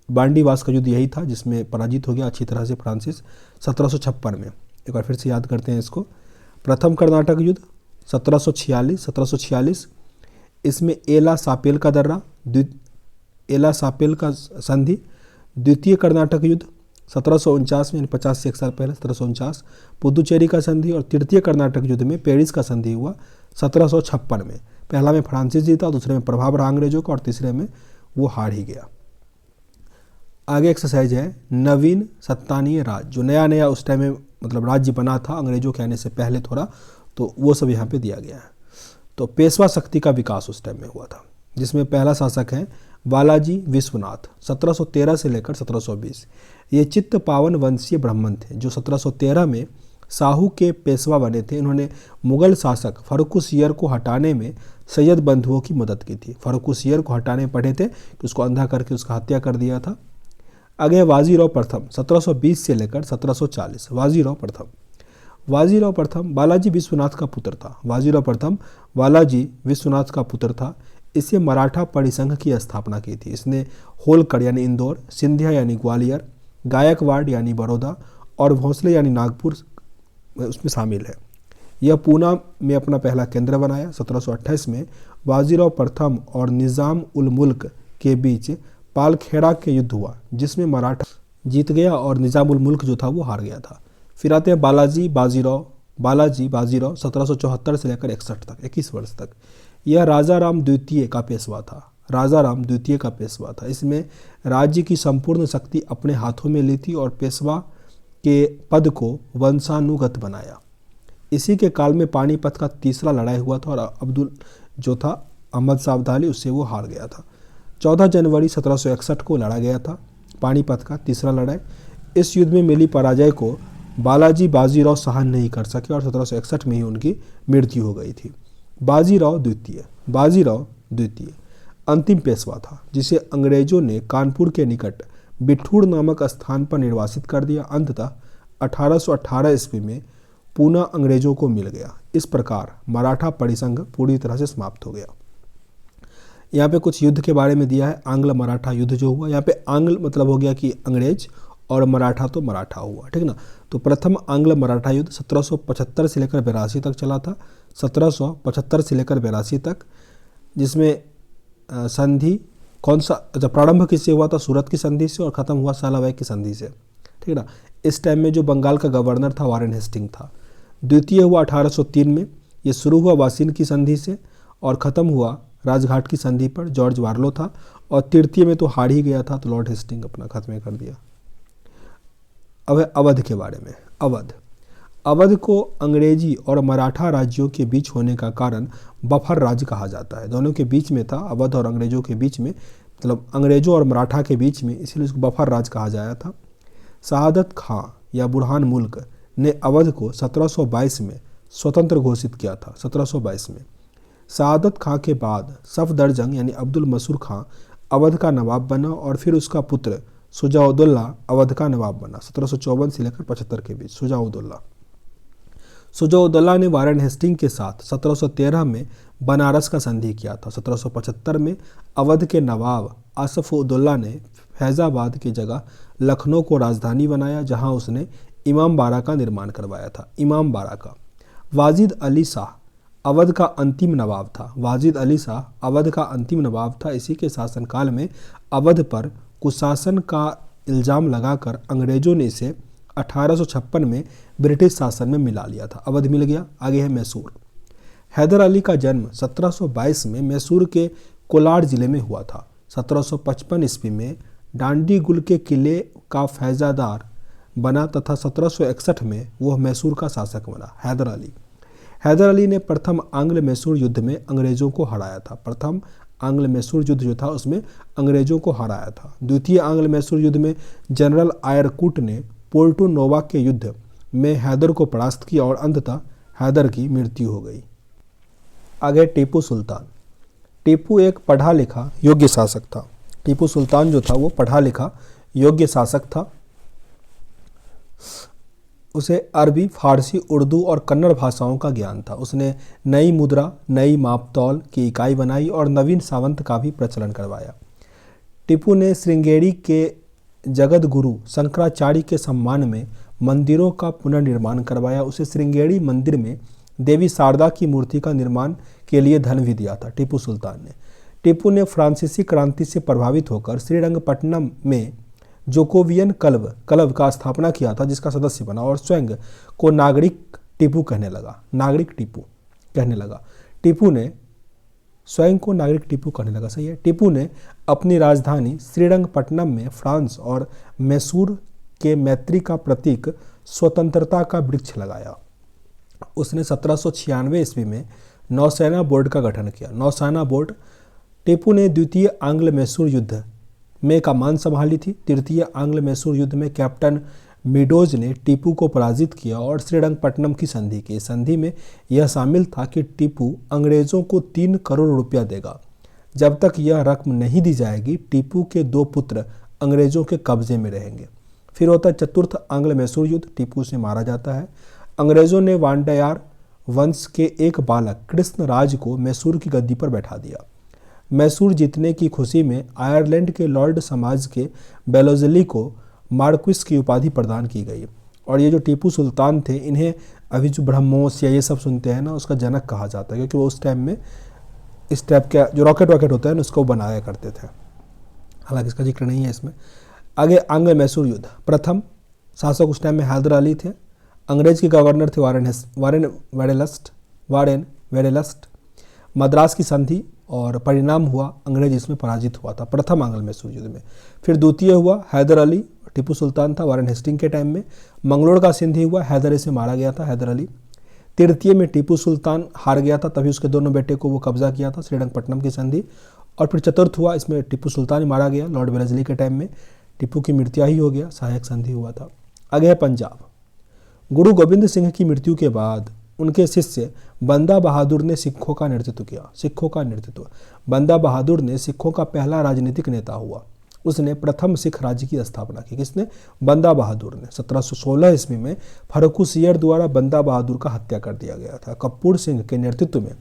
S1: वांडीवास का युद्ध यही था, जिसमें पराजित हो गया अच्छी तरह से फ्रांसिस 1756 में। एक बार फिर से याद करते हैं इसको। प्रथम कर्नाटक युद्ध 1746, इसमें एला सापेल का दर्रा, एला सापेल का संधि। द्वितीय कर्नाटक युद्ध 1749 में, 50 से 1 साल पहले 1749, पुद्दुचेरी का संधि। और तृतीय कर्नाटक युद्ध में पेरिस का संधि हुआ 1756 में। पहला में फ्रांसिस जीता, दूसरे में प्रभाव रहा अंग्रेजों का, और तीसरे में वो हार ही गया। आगे एक्सरसाइज है नवीन सत्तानीय राज, जो नया नया उस टाइम में मतलब राज्य बना था अंग्रेजों के आने से पहले थोड़ा, तो वो सब यहाँ पे दिया गया है। तो पेशवा शक्ति का विकास उस टाइम में हुआ था, जिसमें पहला शासक है बालाजी विश्वनाथ, 1713 से लेकर 1720। ये चित्त पावन वंशीय ब्राह्मण थे, जो 1713 में साहू के पेशवा बने थे। इन्होंने मुगल शासक फर्रुखसियर को हटाने में सैयद बंधुओं की मदद की थी। फर्रुखसियर को हटाने में पड़े थे कि उसको अंधा करके उसका हत्या कर दिया था। आगे बाजीराव प्रथम 1720 से लेकर 1740। बाजीराव प्रथम बालाजी विश्वनाथ का पुत्र था। बाजीराव प्रथम बालाजी विश्वनाथ का पुत्र था। इसे मराठा परिसंघ की स्थापना की थी। इसने होलकर यानी इंदौर, सिंधिया यानी ग्वालियर, गायकवाड़ यानी बड़ौदा और भोंसले यानी नागपुर उसमें शामिल है। यह पूना में अपना पहला केंद्र बनाया। 1728 में बाजीराव प्रथम और निज़ाम उल मुल्क के बीच पालखेड़ा के युद्ध हुआ, जिसमें मराठा जीत गया और निज़ाम उल मुल्क जो था वो हार गया था। फिर आते हैं बालाजी बाजीराव 1774 से लेकर 61 तक, 21 वर्ष तक। यह राजा राम द्वितीय का पेशवा था। इसमें राज्य की संपूर्ण शक्ति अपने हाथों में ली थी और पेशवा के पद को वंशानुगत बनाया। इसी के काल में पानीपत का तीसरा लड़ाई हुआ था और अब्दुल जो था अहमद शाह अब्दाली, उससे वो हार गया था। 14 जनवरी 1761 को लड़ा गया था पानीपत का तीसरा लड़ाई। इस युद्ध में मिली पराजय को बालाजी बाजीराव सहन नहीं कर सके और 1761 में ही उनकी मृत्यु हो गई थी। बाजीराव द्वितीय अंतिम पेशवा था, जिसे अंग्रेजों ने कानपुर के निकट बिठूर नामक स्थान पर निर्वासित कर दिया। अंततः 1818 ईस्वी में पूना अंग्रेजों को मिल गया। इस प्रकार मराठा परिसंघ पूरी तरह से समाप्त हो गया। यहाँ पे कुछ युद्ध के बारे में दिया है। आंग्ल मराठा युद्ध जो हुआ, यहाँ पे आंग्ल मतलब हो गया कि अंग्रेज और मराठा तो मराठा हुआ, ठीक ना। तो प्रथम आंग्ल मराठा युद्ध 1775 से लेकर 82 तक चला था, 1775 से लेकर 82 तक, जिसमें संधि कौन सा, जब प्रारंभ किससे हुआ था? सूरत की संधि से और ख़त्म हुआ सालाबाई की संधि से, ठीक ना। इस टाइम में जो बंगाल का गवर्नर था वारेन हेस्टिंग था। द्वितीय हुआ 1803 में, ये शुरू हुआ वासिन की संधि से और ख़त्म हुआ राजघाट की संधि पर, जॉर्ज वार्लो था। और तृतीय में तो हार ही गया था, तो लॉर्ड हेस्टिंग अपना खत्म कर दिया। अब है अवध के बारे में। अवध को अंग्रेजी और मराठा राज्यों के बीच होने का कारण बफर राज्य कहा जाता है। दोनों के बीच में था, अवध और अंग्रेजों के बीच में, मतलब अंग्रेजों और मराठा के बीच में, इसीलिए उसको बफर राज्य कहा जाया था। शहादत खां या बुरहान मुल्क ने अवध को 1722 में स्वतंत्र घोषित किया था। 1722 में शहादत खां के बाद सफदरजंग यानी अब्दुल मसूर खां अवध का नवाब बना और फिर उसका पुत्र शुजाउद्दौला अवध का नवाब बना। 1754 से लेकर 75 के बीच शुजाउद्दौला ने वारेन हेस्टिंग के साथ 1713 में बनारस का संधि किया था। 1775 में अवध के नवाब आसफउद्दौला ने फैजाबाद की जगह लखनऊ को राजधानी बनाया, जहां उसने इमामबाड़ा का निर्माण करवाया था। इमामबाड़ा का वाजिद अली शाह अवध का अंतिम नवाब था। इसी के शासनकाल में अवध पर कुशासन का इल्ज़ाम लगाकर अंग्रेजों ने इसे 1856 में ब्रिटिश शासन में मिला लिया था। अवध मिल गया। आगे है मैसूर। हैदर अली का जन्म 1722 में मैसूर के कोलार जिले में हुआ था। 1755 ईस्वी में डांडी गुल के किले का फैजादार बना तथा 1761 में वह मैसूर का शासक बना। हैदर अली ने प्रथम आंग्ल मैसूर युद्ध में अंग्रेजों को हराया था। प्रथम आंग्ल मैसूर युद्ध जो था उसमें अंग्रेजों को हराया था। द्वितीय आंग्ल मैसूर युद्ध में जनरल आयरकूट ने पोर्टो नोवा के युद्ध में हैदर को परास्त किया और अंततः हैदर की मृत्यु हो गई। आगे टीपू सुल्तान। टीपू एक पढ़ा लिखा योग्य शासक था। टीपू सुल्तान जो था वो पढ़ा लिखा योग्य शासक था। उसे अरबी, फारसी, उर्दू और कन्नड़ भाषाओं का ज्ञान था। उसने नई मुद्रा, नई मापतौल की इकाई बनाई और नवीन सावंत का भी प्रचलन करवाया। टीपू ने श्रृंगेरी के जगत गुरु शंकराचार्य के सम्मान में मंदिरों का पुनर्निर्माण करवाया। उसे श्रृंगेरी मंदिर में देवी शारदा की मूर्ति का निर्माण के लिए धन भी दिया था टीपू सुल्तान ने। टीपू ने फ्रांसीसी क्रांति से प्रभावित होकर श्रीरंगपट्टनम में जोकोवियन क्लब का स्थापना किया था, जिसका सदस्य बना और स्वयं को नागरिक टीपू कहने लगा। सही है। टीपू ने अपनी राजधानी श्रीरंगपट्टनम में फ्रांस और मैसूर के मैत्री का प्रतीक स्वतंत्रता का वृक्ष लगाया। उसने 1796 ईस्वी में नौसेना बोर्ड का गठन किया। नौसेना बोर्ड। टीपू ने द्वितीय आंग्ल मैसूर युद्ध में कमान संभाली थी। तृतीय आंग्ल मैसूर युद्ध में कैप्टन मिडोज ने टीपू को पराजित किया और श्रीरंगपट्टनम की संधि की। संधि में यह शामिल था कि टीपू अंग्रेजों को 3 करोड़ रुपया देगा। जब तक यह रकम नहीं दी जाएगी, टीपू के 2 पुत्र अंग्रेजों के कब्जे में रहेंगे। फिर होता है चतुर्थ आंग्ल मैसूर युद्ध। टीपू से मारा जाता है। अंग्रेजों ने वांडयार वंश के एक बालक कृष्णराज को मैसूर की गद्दी पर बैठा दिया। मैसूर जीतने की खुशी में आयरलैंड के लॉर्ड समाज के बेलोजली को मार्क्विस की उपाधि प्रदान की गई और ये जो टीपू सुल्तान थे, इन्हें अभी जो ब्रह्मोस या ये सब सुनते हैं ना, उसका जनक कहा जाता है, क्योंकि वो उस टाइम में इस टाइप का जो रॉकेट होता है ना, उसको बनाया करते थे। हालांकि इसका जिक्र नहीं है इसमें। आगे आंग्ल मैसूर युद्ध। प्रथम शासक उस टाइम में हैदर अली थे। अंग्रेज के गवर्नर थे वारेन वेडेलस्ट। मद्रास की संधि और परिणाम हुआ अंग्रेज इसमें पराजित हुआ था, प्रथम आंग्ल मैसूर युद्ध में। फिर द्वितीय हुआ हैदर अली, टीपू सुल्तान था वारेन हेस्टिंग के टाइम में। मंगलोर का संधि हुआ, हैदर अली से मारा गया था हैदर अली। तृतीय में टीपू सुल्तान हार गया था, तभी उसके दोनों बेटे को वो कब्जा किया था, श्रीरंगपट्टनम की संधि। और फिर चतुर्थ हुआ, इसमें टीपू सुल्तान ही मारा गया लॉर्ड वेलेस्ली के टाइम में, टीपू की मृत्यु ही हो गया, सहायक संधि हुआ था। आगे है पंजाब। गुरु गोविंद सिंह की मृत्यु के बाद उनके शिष्य बंदा बहादुर ने सिखों का नेतृत्व किया। बंदा बहादुर ने सिखों का पहला राजनीतिक नेता हुआ। उसने प्रथम सिख राज्य की स्थापना की। किसने? बंदा बहादुर ने। 1716 ईस्वी में फर्रुखसियर द्वारा बंदा बहादुर का हत्या कर दिया गया था। कपूर सिंह के नेतृत्व में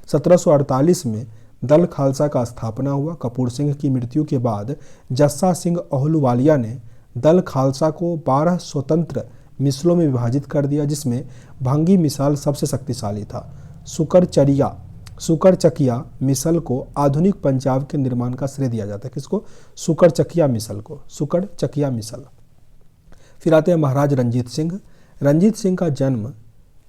S1: 1748 में दल खालसा का स्थापना हुआ। कपूर सिंह की मृत्यु के बाद जस्सा सिंह अहलूवालिया ने दल खालसा को 12 स्वतंत्र मिसलों में विभाजित कर दिया, जिसमें भंगी मिसाल सबसे शक्तिशाली था। सुकरचकिया मिसल को आधुनिक पंजाब के निर्माण का श्रेय दिया जाता है। किसको? सुकरचकिया मिसल को, सुकरचकिया मिसल। फिर आते हैं महाराज रंजीत सिंह। रंजीत सिंह का जन्म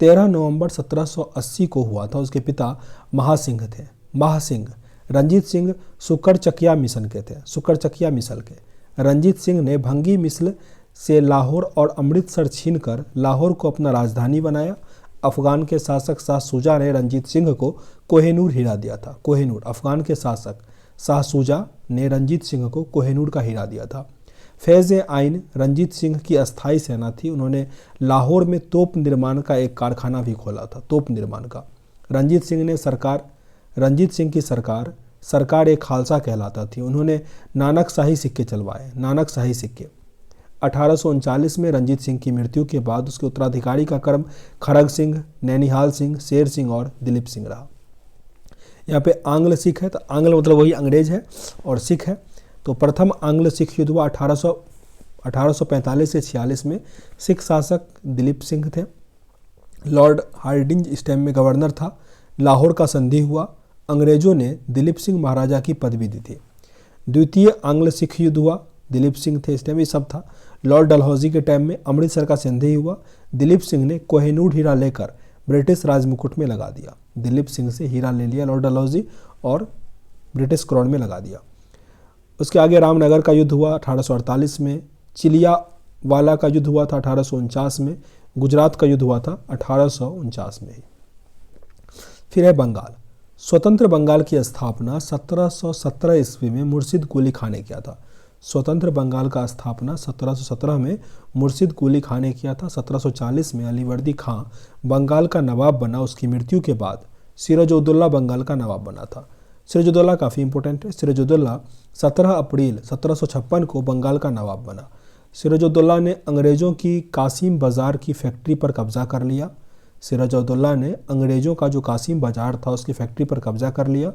S1: 13 नवंबर 1780 को हुआ था। उसके पिता महासिंह थे। महासिंह रंजीत सिंह सुकरचकिया मिशन के थे, सुकरचकिया मिसल के। रंजीत सिंह ने भंगी मिसल से लाहौर और अमृतसर छीनकर लाहौर को अपना राजधानी बनाया। अफगान के शासक शाह शुजा ने रंजीत सिंह को कोहिनूर हीरा दिया था। कोहिनूर, अफगान के शासक शाह शुजा ने रंजीत सिंह को कोहिनूर का हीरा दिया था। फैज़-ए-आइन रंजीत सिंह की अस्थायी सेना थी। उन्होंने लाहौर में तोप निर्माण का एक कारखाना भी खोला था, तोप निर्माण का। रंजीत सिंह की सरकार एक खालसा कहलाता थी। उन्होंने नानक शाही सिक्के चलवाए, नानक शाही सिक्के। 1839 में रंजीत सिंह की मृत्यु के बाद उसके उत्तराधिकारी का क्रम खरग सिंह, नैनिहाल सिंह, शेर सिंह और दिलीप सिंह रहा। यहाँ पे आंग्ल सिख है, तो आंग्ल मतलब वही अंग्रेज है, और सिख है। तो प्रथम आंग्ल सिख युद्ध हुआ 1845 से 46 में। सिख शासक दिलीप सिंह थे। लॉर्ड हार्डिंज इस टाइम में गवर्नर था। लाहौर का संधि हुआ। अंग्रेजों ने दिलीप सिंह महाराजा की पदवी दी थी। द्वितीय आंग्ल सिख युद्ध हुआ, दिलीप सिंह थे इस टाइम, ये सब था। लॉर्ड डलहौजी के टाइम में अमृतसर का संधि हुआ। दिलीप सिंह ने कोहिनूर हीरा लेकर ब्रिटिश राजमुकुट में लगा दिया। दिलीप सिंह से हीरा ले लिया लॉर्ड डलहौजी और ब्रिटिश क्राउन में लगा दिया। उसके आगे रामनगर का युद्ध हुआ 1848 में। चिलियावाला का युद्ध हुआ था 1849 में। गुजरात का युद्ध हुआ था 1849 में ही। फिर है बंगाल। स्वतंत्र बंगाल की स्थापना 1717 ईस्वी में मुर्शिद कुली खान ने किया था। स्वतंत्र बंगाल का स्थापना 1717 में मुर्शिद कुली खान ने किया था। 1740 में अलीवर्दी खां बंगाल का नवाब बना। उसकी मृत्यु के बाद सिराजुद्दौला बंगाल का नवाब बना था। सिराजुद्दौला काफ़ी इंपॉर्टेंट है। सिराजुद्दौला 17 अप्रैल 1756 को बंगाल का नवाब बना। सिराजुद्दौला ने अंग्रेज़ों की कासिम बाज़ार की फैक्ट्री पर कब्जा कर लिया। सिराजुद्दौला ने अंग्रेज़ों का जो कासिम बाजार था उसकी फैक्ट्री पर कब्जा कर लिया।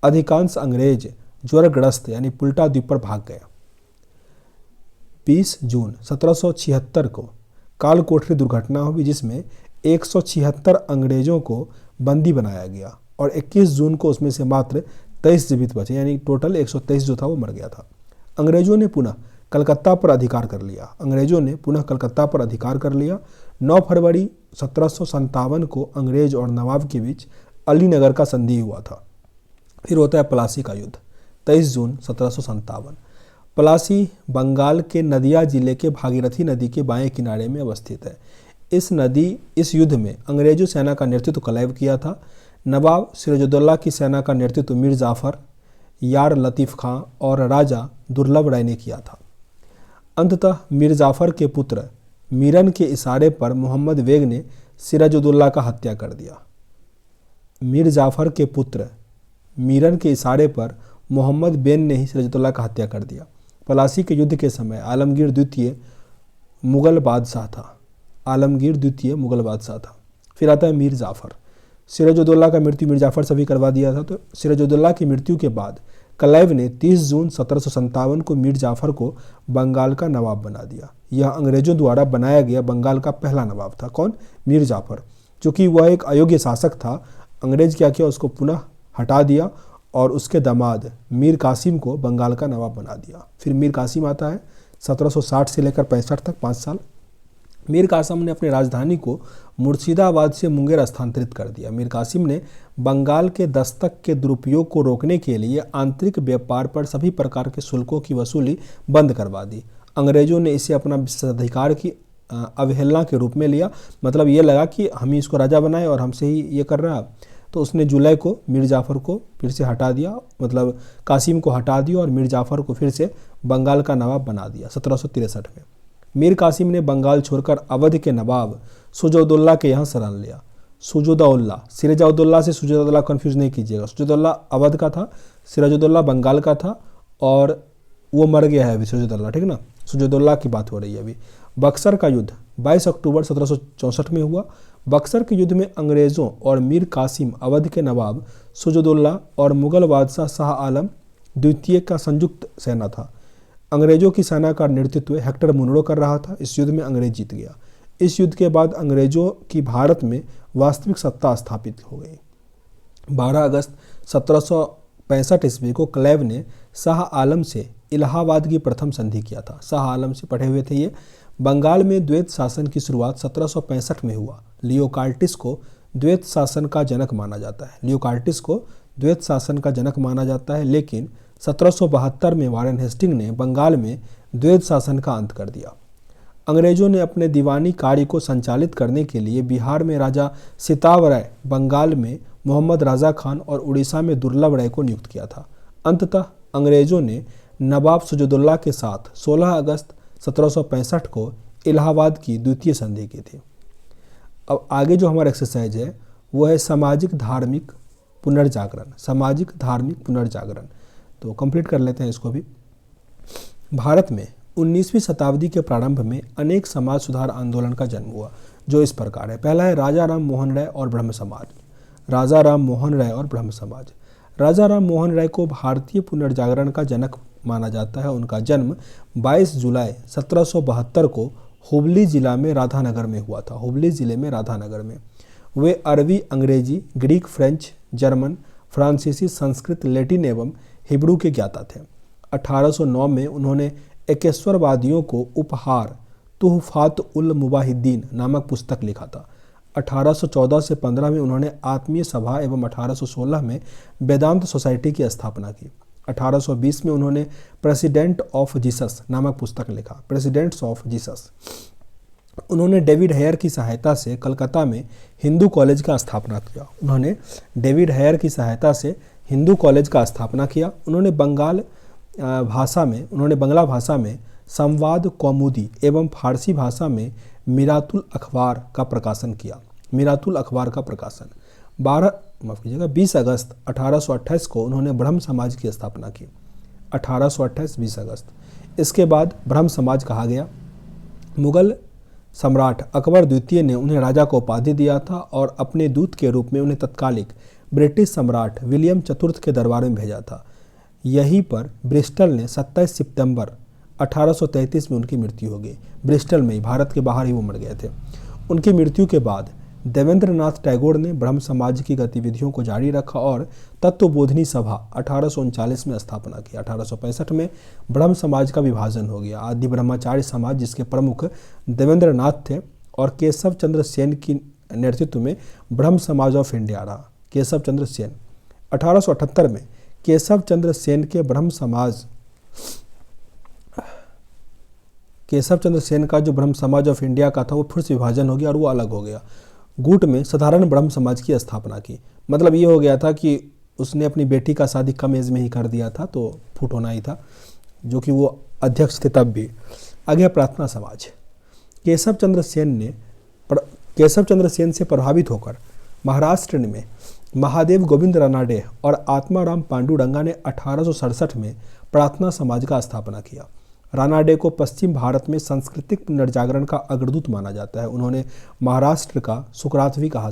S1: अधिकांश अंग्रेज ज्वरग्रस्त यानी पुल्टा द्वीप पर भाग गए। 20 जून 1776 को काल कोठरी दुर्घटना हुई, जिसमें 176 अंग्रेजों को बंदी बनाया गया और 21 जून को उसमें से मात्र 23 जीवित बचे, यानी टोटल 123 जो था वो मर गया था। अंग्रेजों ने पुनः कलकत्ता पर अधिकार कर लिया। 9 फरवरी 1757 को अंग्रेज और नवाब के बीच अलीनगर का संधि हुआ था। फिर होता है प्लासी का युद्ध 23 जून 1757। प्लासी बंगाल के नदिया जिले के भागीरथी नदी के बाएं किनारे में अवस्थित है। इस युद्ध में अंग्रेजों सेना का नेतृत्व क्लाइव किया था। नवाब सिराजुद्दौला की सेना का नेतृत्व मीर जाफर, यार लतीफ़ खां और राजा दुर्लभ राय ने किया था। अंततः मीर जाफर के पुत्र मीरन के इशारे पर मोहम्मद बेग ने सिराजुद्दौला का हत्या कर दिया। मीर जाफर के पुत्र मीरन के इशारे पर मोहम्मद बेग ने ही सिराजुद्दौला का हत्या कर दिया। प्लासी के युद्ध के समय आलमगीर द्वितीय मुगल बादशाह था। फिर आता है मीर जाफर। सिराजुद्दौला का मृत्यु मीर जाफर से भी करवा दिया था। तो सिराजुद्दौला की मृत्यु के बाद क्लाइव ने 30 जून 1757 को मीर जाफर को बंगाल का नवाब बना दिया। यह अंग्रेजों द्वारा बनाया गया बंगाल का पहला नवाब था। कौन? मीर जाफर। चूँकि वह एक अयोग्य शासक था, अंग्रेज क्या किया, उसको पुनः हटा दिया और उसके दामाद मीर कासिम को बंगाल का नवाब बना दिया। फिर मीर कासिम आता है 1760 से लेकर 65 तक, 5 साल। मीर कासिम ने अपनी राजधानी को मुर्शिदाबाद से मुंगेर स्थानांतरित कर दिया। मीर कासिम ने बंगाल के दस्तक के दुरुपयोग को रोकने के लिए आंतरिक व्यापार पर सभी प्रकार के शुल्कों की वसूली बंद करवा दी। अंग्रेजों ने इसे अपना विशेषाधिकार की अवहेलना के रूप में लिया। मतलब ये लगा कि हम ही इसको राजा बनाए और हमसे ही ये कर रहा। तो उसने जुलाई को मीर जाफर को फिर से हटा दिया, मतलब कासिम को हटा दिया और मीर जाफर को फिर से बंगाल का नवाब बना दिया 1763 में। मीर कासिम ने बंगाल छोड़कर अवध के नवाब सुजाउद्दौला के यहाँ शरण लिया। सुजाउद्दौला, सिराजुद्दौला से सुजाउद्दौला कंफ्यूज नहीं कीजिएगा। सुजाउद्दौला अवध का था, सिराजुद्दौला बंगाल का था और वो मर गया है अभी सिराजुद्दौला, ठीक ना। सुजाउद्दौला की बात हो रही है अभी। बक्सर का युद्ध 22 अक्टूबर 1764 में हुआ। बक्सर के युद्ध में अंग्रेज़ों और मीर कासिम, अवध के नवाब सुजाउद्दौला और मुगल बादशाह शाह आलम द्वितीय का संयुक्त सेना था। अंग्रेजों की सेना का नेतृत्व हेक्टर मुनरो कर रहा था। इस युद्ध में अंग्रेज जीत गया। इस युद्ध के बाद अंग्रेजों की भारत में वास्तविक सत्ता स्थापित हो गई। 12 अगस्त 1765 ईस्वी को क्लाइव ने शाह आलम से इलाहाबाद की प्रथम संधि किया था। शाह आलम से पढ़े हुए थे ये। बंगाल में द्वैत शासन की शुरुआत 1765 में हुआ। लियोकार्टिस को द्वैत शासन का जनक माना जाता है। लियोकार्टिस को द्वैत शासन का जनक माना जाता है, लेकिन 1772 में वारेन हेस्टिंग ने बंगाल में द्वैत शासन का अंत कर दिया। अंग्रेजों ने अपने दीवानी कार्य को संचालित करने के लिए बिहार में राजा सिताव राय, बंगाल में मोहम्मद राजा खान और उड़ीसा में दुर्लभ राय को नियुक्त किया था। अंततः अंग्रेजों ने नवाब सुजाउद्दौला के साथ 16 अगस्त 1765 को इलाहाबाद की द्वितीय संधि की थी। अब आगे जो हमारा एक्सरसाइज है वो है सामाजिक धार्मिक पुनर्जागरण। सामाजिक धार्मिक पुनर्जागरण तो कंप्लीट कर लेते हैं इसको भी। भारत में 19वीं शताब्दी के प्रारंभ में अनेक समाज सुधार आंदोलन का जन्म हुआ, जो इस प्रकार है। पहला है राजा राम मोहन राय और ब्रह्म समाज। राजा राम मोहन राय और ब्रह्म समाज। राजा राम मोहन राय को भारतीय पुनर्जागरण का जनक माना जाता है। उनका जन्म 22 जुलाई 1772 को हुबली जिला में राधानगर में हुआ था। हुबली जिले में राधानगर में। वे अरबी, अंग्रेजी, ग्रीक, फ्रेंच, जर्मन, फ्रांसीसी, संस्कृत, लैटिन एवं हिब्रू के ज्ञाता थे। 1809 में उन्होंने एकेश्वरवादियों को उपहार तुहफात उल मुबाहिद्दीन नामक पुस्तक लिखा था। 1814 से 15 में उन्होंने आत्मीय सभा एवं 1816 में वेदांत सोसाइटी की स्थापना की। 1820 में उन्होंने प्रेसिडेंट ऑफ जीसस नामक पुस्तक लिखा। Precepts of Jesus. उन्होंने डेविड हेयर की सहायता से कलकत्ता में हिंदू कॉलेज का स्थापना किया। उन्होंने डेविड हेयर की सहायता से हिंदू कॉलेज का स्थापना किया। उन्होंने बंगला भाषा में संवाद कौमुदी एवं फारसी भाषा में मिरातुल अखबार का प्रकाशन किया। मिरातुल अखबार का प्रकाशन 20 अगस्त 1828 को उन्होंने ब्रह्म समाज की स्थापना की। 1828 20 अगस्त। इसके बाद ब्रह्म समाज कहा गया। मुगल सम्राट अकबर द्वितीय ने उन्हें राजा को उपाधि दिया था और अपने दूत के रूप में उन्हें तत्कालिक ब्रिटिश सम्राट विलियम चतुर्थ के दरबार में भेजा था। यहीं पर ब्रिस्टल ने 27 सितंबर 1833 में उनकी मृत्यु हो गई। ब्रिस्टल में ही, भारत के बाहर ही वो मर गए थे। उनकी मृत्यु के बाद देवेंद्रनाथ टैगोर ने ब्रह्म समाज की गतिविधियों को जारी रखा और तत्वबोधिनी सभा 1839 में स्थापना की। 1865 में ब्रह्म समाज का विभाजन हो गया। आदि ब्रह्मचार्य समाज, जिसके प्रमुख देवेंद्रनाथ थे, और केशव चंद्र सेन की नेतृत्व में ब्रह्म समाज ऑफ इंडिया रहा। केशव चंद्र सेन 1878 में केशव चंद्र सेन के ब्रह्म समाज, केशव चंद्र सेन का जो ब्रह्म समाज ऑफ इंडिया का था वो फिर से विभाजन हो गया और वो अलग हो गया। गुट में साधारण ब्रह्म समाज की स्थापना की। मतलब ये हो गया था कि उसने अपनी बेटी का शादी कम एज में ही कर दिया था, तो फूट होना ही था, जो कि वो अध्यक्ष थे तब भी। आगे प्रार्थना समाज। केशव चंद्र सेन से प्रभावित होकर महाराष्ट्र में महादेव गोविंद रानाडे और आत्माराम पांडुरंगा ने 1867 में प्रार्थना समाज का स्थापना किया। रानाडे को पश्चिम भारत में सांस्कृतिक पुनर्जागरण का अग्रदूत माना जाता है। उन्हें महाराष्ट्र का सुकरात भी कहा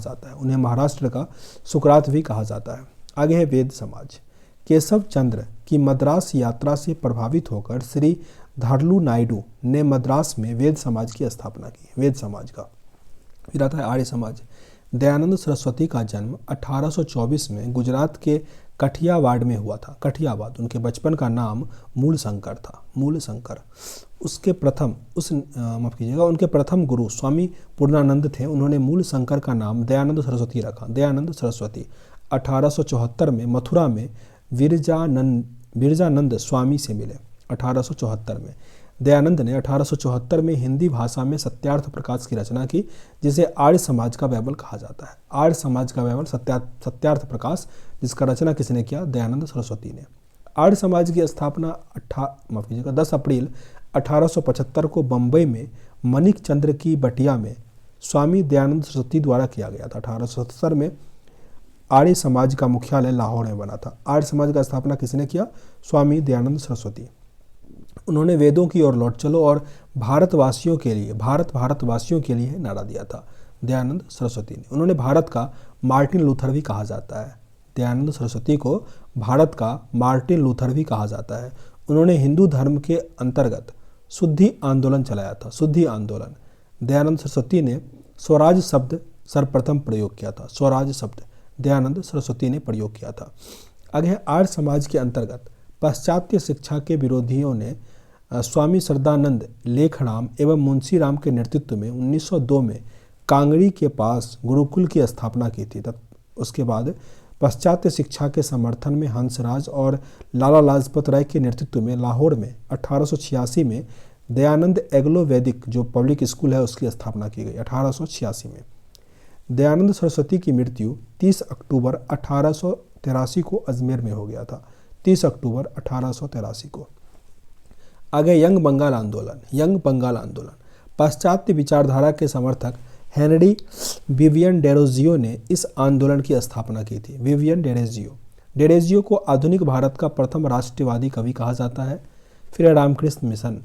S1: जाता है। आगे है वेद समाज। केशव चंद्र कि मद्रास यात्रा से प्रभावित होकर श्री धारलू नायडू ने मद्रास में वेद समाज की स्थापना की। वेद समाज का फिर आता है आर्य समाज। दयानंद सरस्वती का जन्म 1824 में गुजरात के कठियावाड़ में हुआ था। कठियावाड़, उनके बचपन का नाम मूलशंकर था। मूलशंकर उनके प्रथम गुरु स्वामी पूर्णानंद थे। उन्होंने मूलशंकर का नाम दयानंद सरस्वती रखा। दयानंद सरस्वती 1874 में मथुरा में विरजानंद स्वामी से मिले। 1874 में दयानंद ने 1874 में हिंदी भाषा में सत्यार्थ प्रकाश की रचना की, जिसे आर्य समाज का बाइबल कहा जाता है। आर्य समाज का बाइबल सत्यार्थ प्रकाश, जिसका रचना किसने किया? दयानंद सरस्वती ने। आर्य समाज की स्थापना 10 अप्रैल 1875 को बम्बई में मणिक चंद्र की बटिया में स्वामी दयानंद सरस्वती द्वारा किया गया था। 1877 में आर्य समाज का मुख्यालय लाहौर में बना था। आर्य समाज का स्थापना किसने किया? स्वामी दयानंद सरस्वती। उन्होंने वेदों की ओर लौट चलो और भारतवासियों के लिए नारा दिया था। दयानंद सरस्वती ने। उन्होंने भारत का मार्टिन लूथर भी कहा जाता है। दयानंद सरस्वती को भारत का मार्टिन लूथर भी कहा जाता है। उन्होंने हिंदू धर्म के अंतर्गत शुद्धि आंदोलन चलाया था। शुद्धि आंदोलन। दयानंद सरस्वती ने स्वराज शब्द सर्वप्रथम प्रयोग किया था। स्वराज शब्द दयानंद सरस्वती ने प्रयोग किया था। आगे है आर्य समाज के अंतर्गत पाश्चात्य शिक्षा के विरोधियों ने स्वामी श्रद्धानंद लेखराम एवं मुंशी राम के नेतृत्व में 1902 में कांगड़ी के पास गुरुकुल की स्थापना की थी। उसके बाद पाश्चात्य शिक्षा के समर्थन में हंसराज और लाला लाजपत राय के नेतृत्व में लाहौर में 1886 में दयानंद एग्लो वैदिक जो पब्लिक स्कूल है उसकी स्थापना की गई। 1886 में दयानंद सरस्वती की मृत्यु 30 अक्टूबर 1883 को अजमेर में हो गया था। 30 अक्टूबर 1883 को। आगे यंग बंगाल आंदोलन। यंग बंगाल आंदोलन। पाश्चात्य विचारधारा के समर्थक हेनरी विवियन डेरोजियो ने इस आंदोलन की स्थापना की थी। विवियन डेरोजियो को आधुनिक भारत का प्रथम राष्ट्रवादी कवि कहा जाता है। फिर रामकृष्ण मिशन।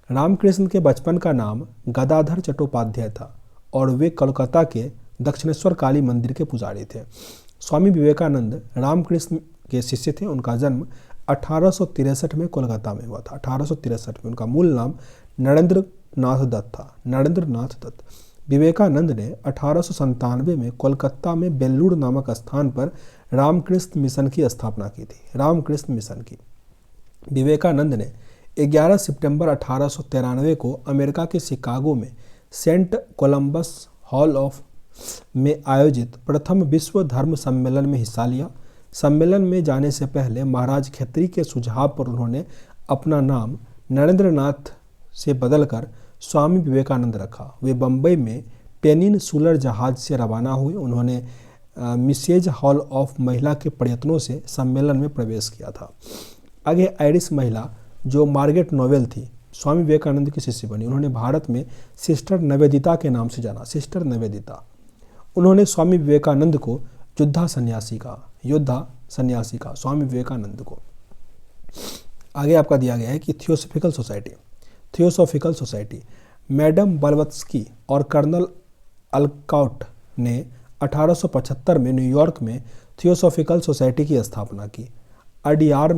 S1: रामकृष्ण के बचपन का नाम गदाधर चट्टोपाध्याय था और वे कोलकाता के दक्षिणेश्वर काली मंदिर के पुजारी थे। स्वामी विवेकानंद रामकृष्ण के शिष्य थे। उनका जन्म 1863 में कोलकाता में हुआ था। 1863 में। उनका मूल नाम नरेंद्र नाथ दत्त था। नरेंद्र नाथ दत्त। विवेकानंद ने 1897 में कोलकाता में बेल्लूर नामक स्थान पर रामकृष्ण मिशन की स्थापना की थी। रामकृष्ण मिशन की। विवेकानंद ने 11 सितंबर 1893 को अमेरिका के शिकागो में सेंट कोलंबस हॉल ऑफ में आयोजित प्रथम विश्व धर्म सम्मेलन में हिस्सा लिया। सम्मेलन में जाने से पहले महाराज खत्री के सुझाव पर उन्होंने अपना नाम नरेंद्र नाथ से बदलकर स्वामी विवेकानंद रखा। वे बम्बई में पेनिनसुलर जहाज से रवाना हुए। उन्होंने मिसेज हॉल ऑफ महिला के प्रयत्नों से सम्मेलन में प्रवेश किया था। आगे आयरिश महिला जो मार्गरेट नोवेल थी, स्वामी विवेकानंद की शिष्य बनी। उन्होंने भारत में सिस्टर निवेदिता के नाम से जाना। सिस्टर निवेदिता। उन्होंने स्वामी विवेकानंद को योद्धा सन्यासी का स्वामी विवेकानंद को। आगे आपका दिया गया है कि थियोसॉफिकल सोसाइटी। मैडम ब्लवत्स्की और कर्नल अल्काउट ने 1875 में न्यूयॉर्क में थियोसॉफिकल सोसाइटी की स्थापना की। अडियार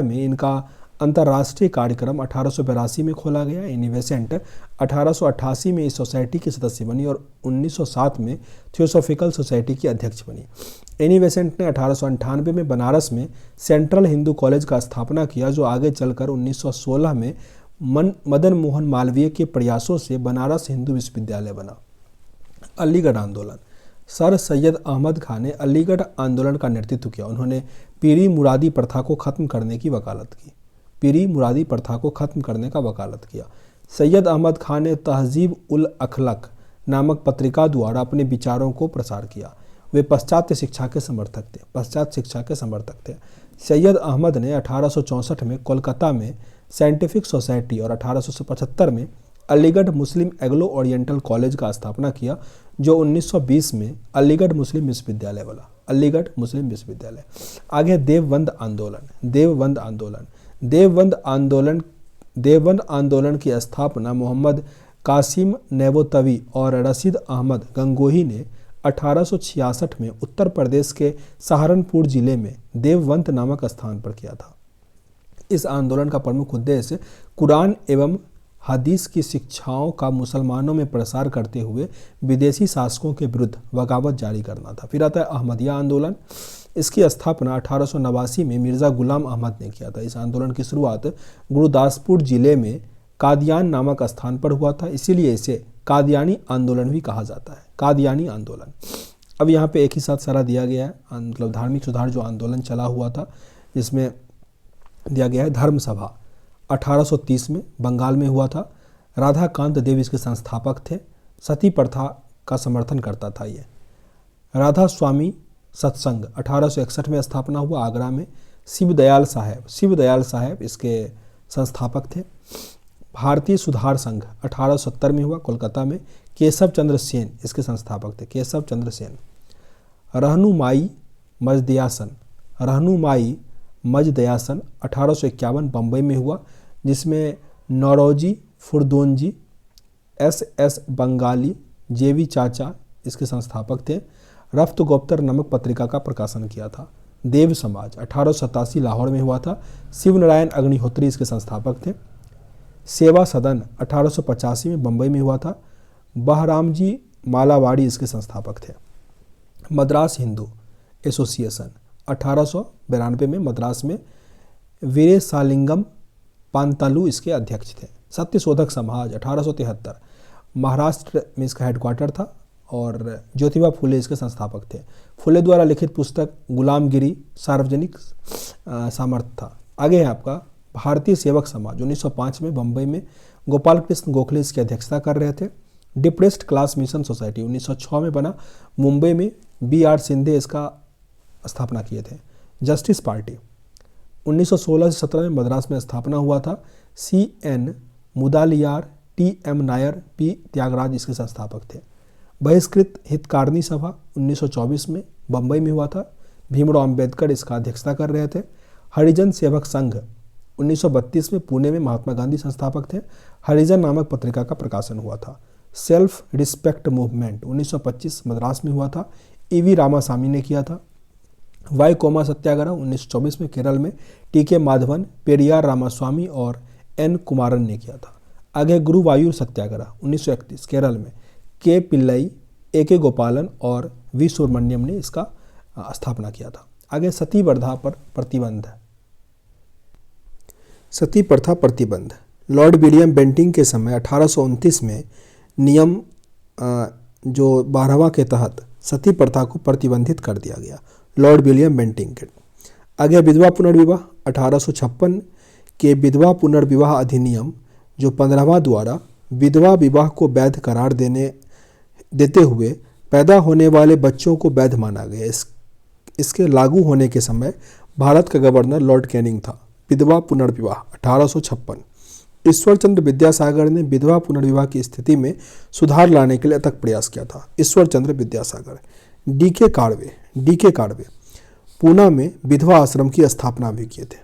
S1: में इनका अंतर्राष्ट्रीय कार्यक्रम 1882 में खोला गया। एनी बेसेंट 1888 में इस सोसाइटी की सदस्य बनी और 1907 में थियोसॉफिकल सोसाइटी की अध्यक्ष बनी। एनी बेसेंट ने 1898 में बनारस में सेंट्रल हिंदू कॉलेज का स्थापना किया, जो आगे चलकर 1916 में मदन मोहन मालवीय के प्रयासों से बनारस हिंदू विश्वविद्यालय बना। अलीगढ़ आंदोलन। सर सैयद अहमद खान ने अलीगढ़ आंदोलन का नेतृत्व किया। उन्होंने पीरी मुरादी प्रथा को खत्म करने की वकालत की। पीरी मुरादी प्रथा को खत्म करने का वकालत किया। सैयद अहमद खान ने तहजीब उल अखलक नामक पत्रिका द्वारा अपने विचारों को प्रसार किया। वे पाश्चात्य शिक्षा के समर्थक थे। सैयद अहमद ने 1864 में कोलकाता में साइंटिफिक सोसाइटी और 1875 में अलीगढ़ मुस्लिम एग्लो ओरिएंटल कॉलेज का स्थापना किया, जो 1920 में अलीगढ़ मुस्लिम विश्वविद्यालय बना। अलीगढ़ मुस्लिम विश्वविद्यालय। आगे देवबंद आंदोलन की स्थापना मोहम्मद कासिम नेबोतवी और रशीद अहमद गंगोही ने 1866 में उत्तर प्रदेश के सहारनपुर जिले में देववंत नामक स्थान पर किया था। इस आंदोलन का प्रमुख उद्देश्य कुरान एवं हदीस की शिक्षाओं का मुसलमानों में प्रसार करते हुए विदेशी शासकों के विरुद्ध बगावत जारी करना था। फिर आता है अहमदिया आंदोलन। इसकी स्थापना 1889 में मिर्ज़ा गुलाम अहमद ने किया था। इस आंदोलन की शुरुआत गुरदासपुर जिले में कादियान नामक स्थान पर हुआ था, इसीलिए इसे कादियानी आंदोलन भी कहा जाता है। कादियानी आंदोलन। अब यहाँ पे एक ही साथ सारा दिया गया है, मतलब धार्मिक सुधार जो आंदोलन चला हुआ था, जिसमें दिया गया है धर्म सभा 1830 में बंगाल में हुआ था। राधाकांत देव इसके संस्थापक थे। सती प्रथा का समर्थन करता था ये। राधा स्वामी सत्संग 1861 में स्थापना हुआ आगरा में। शिवदयाल साहेब इसके संस्थापक थे। भारतीय सुधार संघ 1870 में हुआ कोलकाता में। केशव चंद्र सेन इसके संस्थापक थे। केशव चंद्र सेन। रहनुमाई मजदयासन 1851 बम्बई में हुआ, जिसमें नौरोजी फुरदोंजी, एस बंगाली, जेवी चाचा इसके संस्थापक थे। रफ्त गोप्तर नामक पत्रिका का प्रकाशन किया था। देव समाज 1887 लाहौर में हुआ था। शिव नारायण अग्निहोत्री इसके संस्थापक थे। सेवा सदन 1885 में बम्बई में हुआ था। बहरामजी मालावाड़ी इसके संस्थापक थे। मद्रास हिंदू एसोसिएशन 1892 में मद्रास में वीरेसालिंगम पांतालू इसके अध्यक्ष थे। सत्यशोधक समाज 1873 महाराष्ट्र में इसका हेडक्वार्टर था और ज्योतिबा फुले इसके संस्थापक थे। फुले द्वारा लिखित पुस्तक गुलामगिरी सार्वजनिक सामर्थ्य था। आगे है आपका भारतीय सेवक समाज 1905 में बम्बई में गोपाल कृष्ण गोखले इसकी अध्यक्षता कर रहे थे। डिप्रेस्ड क्लास मिशन सोसाइटी 1906 में बना, मुंबई में BR सिंधे इसका स्थापना किए थे। जस्टिस पार्टी 1916 से 17 में मद्रास में स्थापना हुआ था। CN Mudaliar, TM Nair, P Tyagaraja इसके संस्थापक थे। बहिष्कृत हितकारिणी सभा 1924 में बम्बई में हुआ था। भीमराव अंबेडकर इसका अध्यक्षता कर रहे थे। हरिजन सेवक संघ 1932 में पुणे में महात्मा गांधी संस्थापक थे। हरिजन नामक पत्रिका का प्रकाशन हुआ था। सेल्फ रिस्पेक्ट मूवमेंट 1925 मद्रास में हुआ था। EV रामासामी ने किया था। वाईकोमा सत्याग्रह 1924 में केरल में TK माधवन, पेरियार रामास्वामी और N कुमारन ने किया था। आगे गुरुवायूर सत्याग्रह 1931 केरल में K पिल्लई, AK गोपालन और V सुब्रमण्यम ने इसका स्थापना किया था। आगे सती प्रथा पर प्रतिबंध। सती प्रथा प्रतिबंध लॉर्ड विलियम बेंटिंग के समय 1829 में नियम जो 12वां के तहत सती प्रथा को प्रतिबंधित कर दिया गया, लॉर्ड विलियम बेंटिंग के। आगे विधवा पुनर्विवाह 1856 के विधवा पुनर्विवाह अधिनियम जो 15वां द्वारा विधवा विवाह को वैध करार देते हुए पैदा होने वाले बच्चों को वैध माना गया। इसके लागू होने के समय भारत का गवर्नर लॉर्ड कैनिंग था। विधवा पुनर्विवाह 1856। ईश्वरचंद्र विद्यासागर ने विधवा पुनर्विवाह की स्थिति में सुधार लाने के लिए अथक प्रयास किया था। ईश्वरचंद्र विद्यासागर। DK काड़वे पूना में विधवा आश्रम की स्थापना भी किए थे।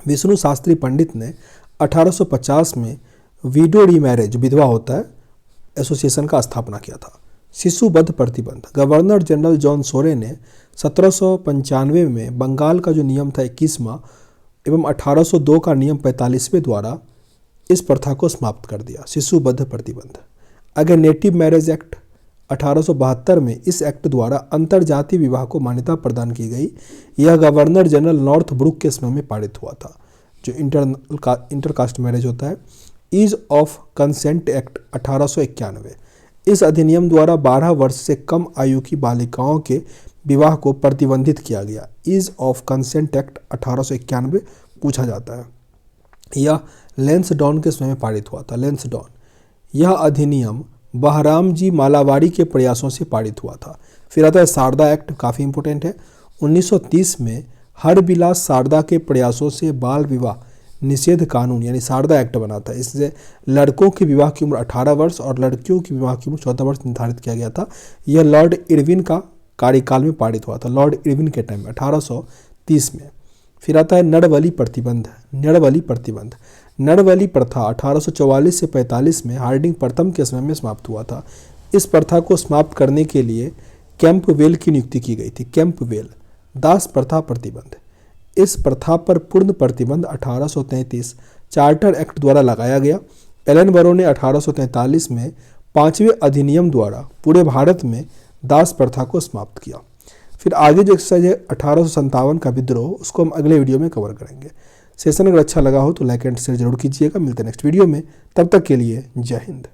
S1: विष्णु शास्त्री पंडित ने 1850 में विडो रीमैरेज विधवा होता है एसोसिएशन का स्थापना किया था। शिशु वध प्रतिबंध गवर्नर जनरल जॉन सोरे ने 1795 में बंगाल का जो नियम था 21वां एवं 1802 का नियम 45वें द्वारा इस प्रथा को समाप्त कर दिया। शिशु वध प्रतिबंध। आगे नेटिव मैरिज एक्ट 1872 में इस एक्ट द्वारा अंतरजातीय विवाह को मान्यता प्रदान की गई। यह गवर्नर जनरल नॉर्थ ब्रुक के समय में पारित हुआ था, जो इंटरकास्ट मैरिज होता है। Age of consent act 1891। इस अधिनियम द्वारा 12 वर्ष से कम आयु की बालिकाओं के विवाह को प्रतिबंधित किया गया। ईज ऑफ कंसेंट एक्ट 1891 पूछा जाता है। यह लेंसडॉन के समय में पारित हुआ था। लेंसडॉन। यह अधिनियम बहराम जी मालावाड़ी के प्रयासों से पारित हुआ था। फिर आता है शारदा एक्ट, काफ़ी इंपॉर्टेंट है। 1930 में हरबिलास शारदा के प्रयासों से बाल विवाह निषेध कानून यानी शारदा एक्ट बना था। इससे लड़कों की विवाह की उम्र 18 वर्ष और लड़कियों की विवाह की उम्र 14 वर्ष निर्धारित किया गया था। यह लॉर्ड इरविन का कार्यकाल में पारित हुआ था, लॉर्ड इरविन के टाइम में 1830 में। फिर आता है नड़बली प्रतिबंध। नड़बली प्रथा 1844 से 45 में हार्डिंग प्रथम के समय में समाप्त हुआ था। इस प्रथा को समाप्त करने के लिए कैंपवेल की नियुक्ति की गई थी। कैंपवेल, दास प्रथा प्रतिबंध। इस प्रथा पर पूर्ण प्रतिबंध 1833 चार्टर एक्ट द्वारा लगाया गया। एलन बरो ने 1843 में 5वें अधिनियम द्वारा पूरे भारत में दास प्रथा को समाप्त किया। फिर आगे जो एक्सरसाइज है 1857 का विद्रोह, उसको हम अगले वीडियो में कवर करेंगे। सेशन अगर अच्छा लगा हो तो लाइक एंड शेयर जरूर कीजिएगा। मिलते हैं नेक्स्ट वीडियो में, तब तक के लिए जय हिंद।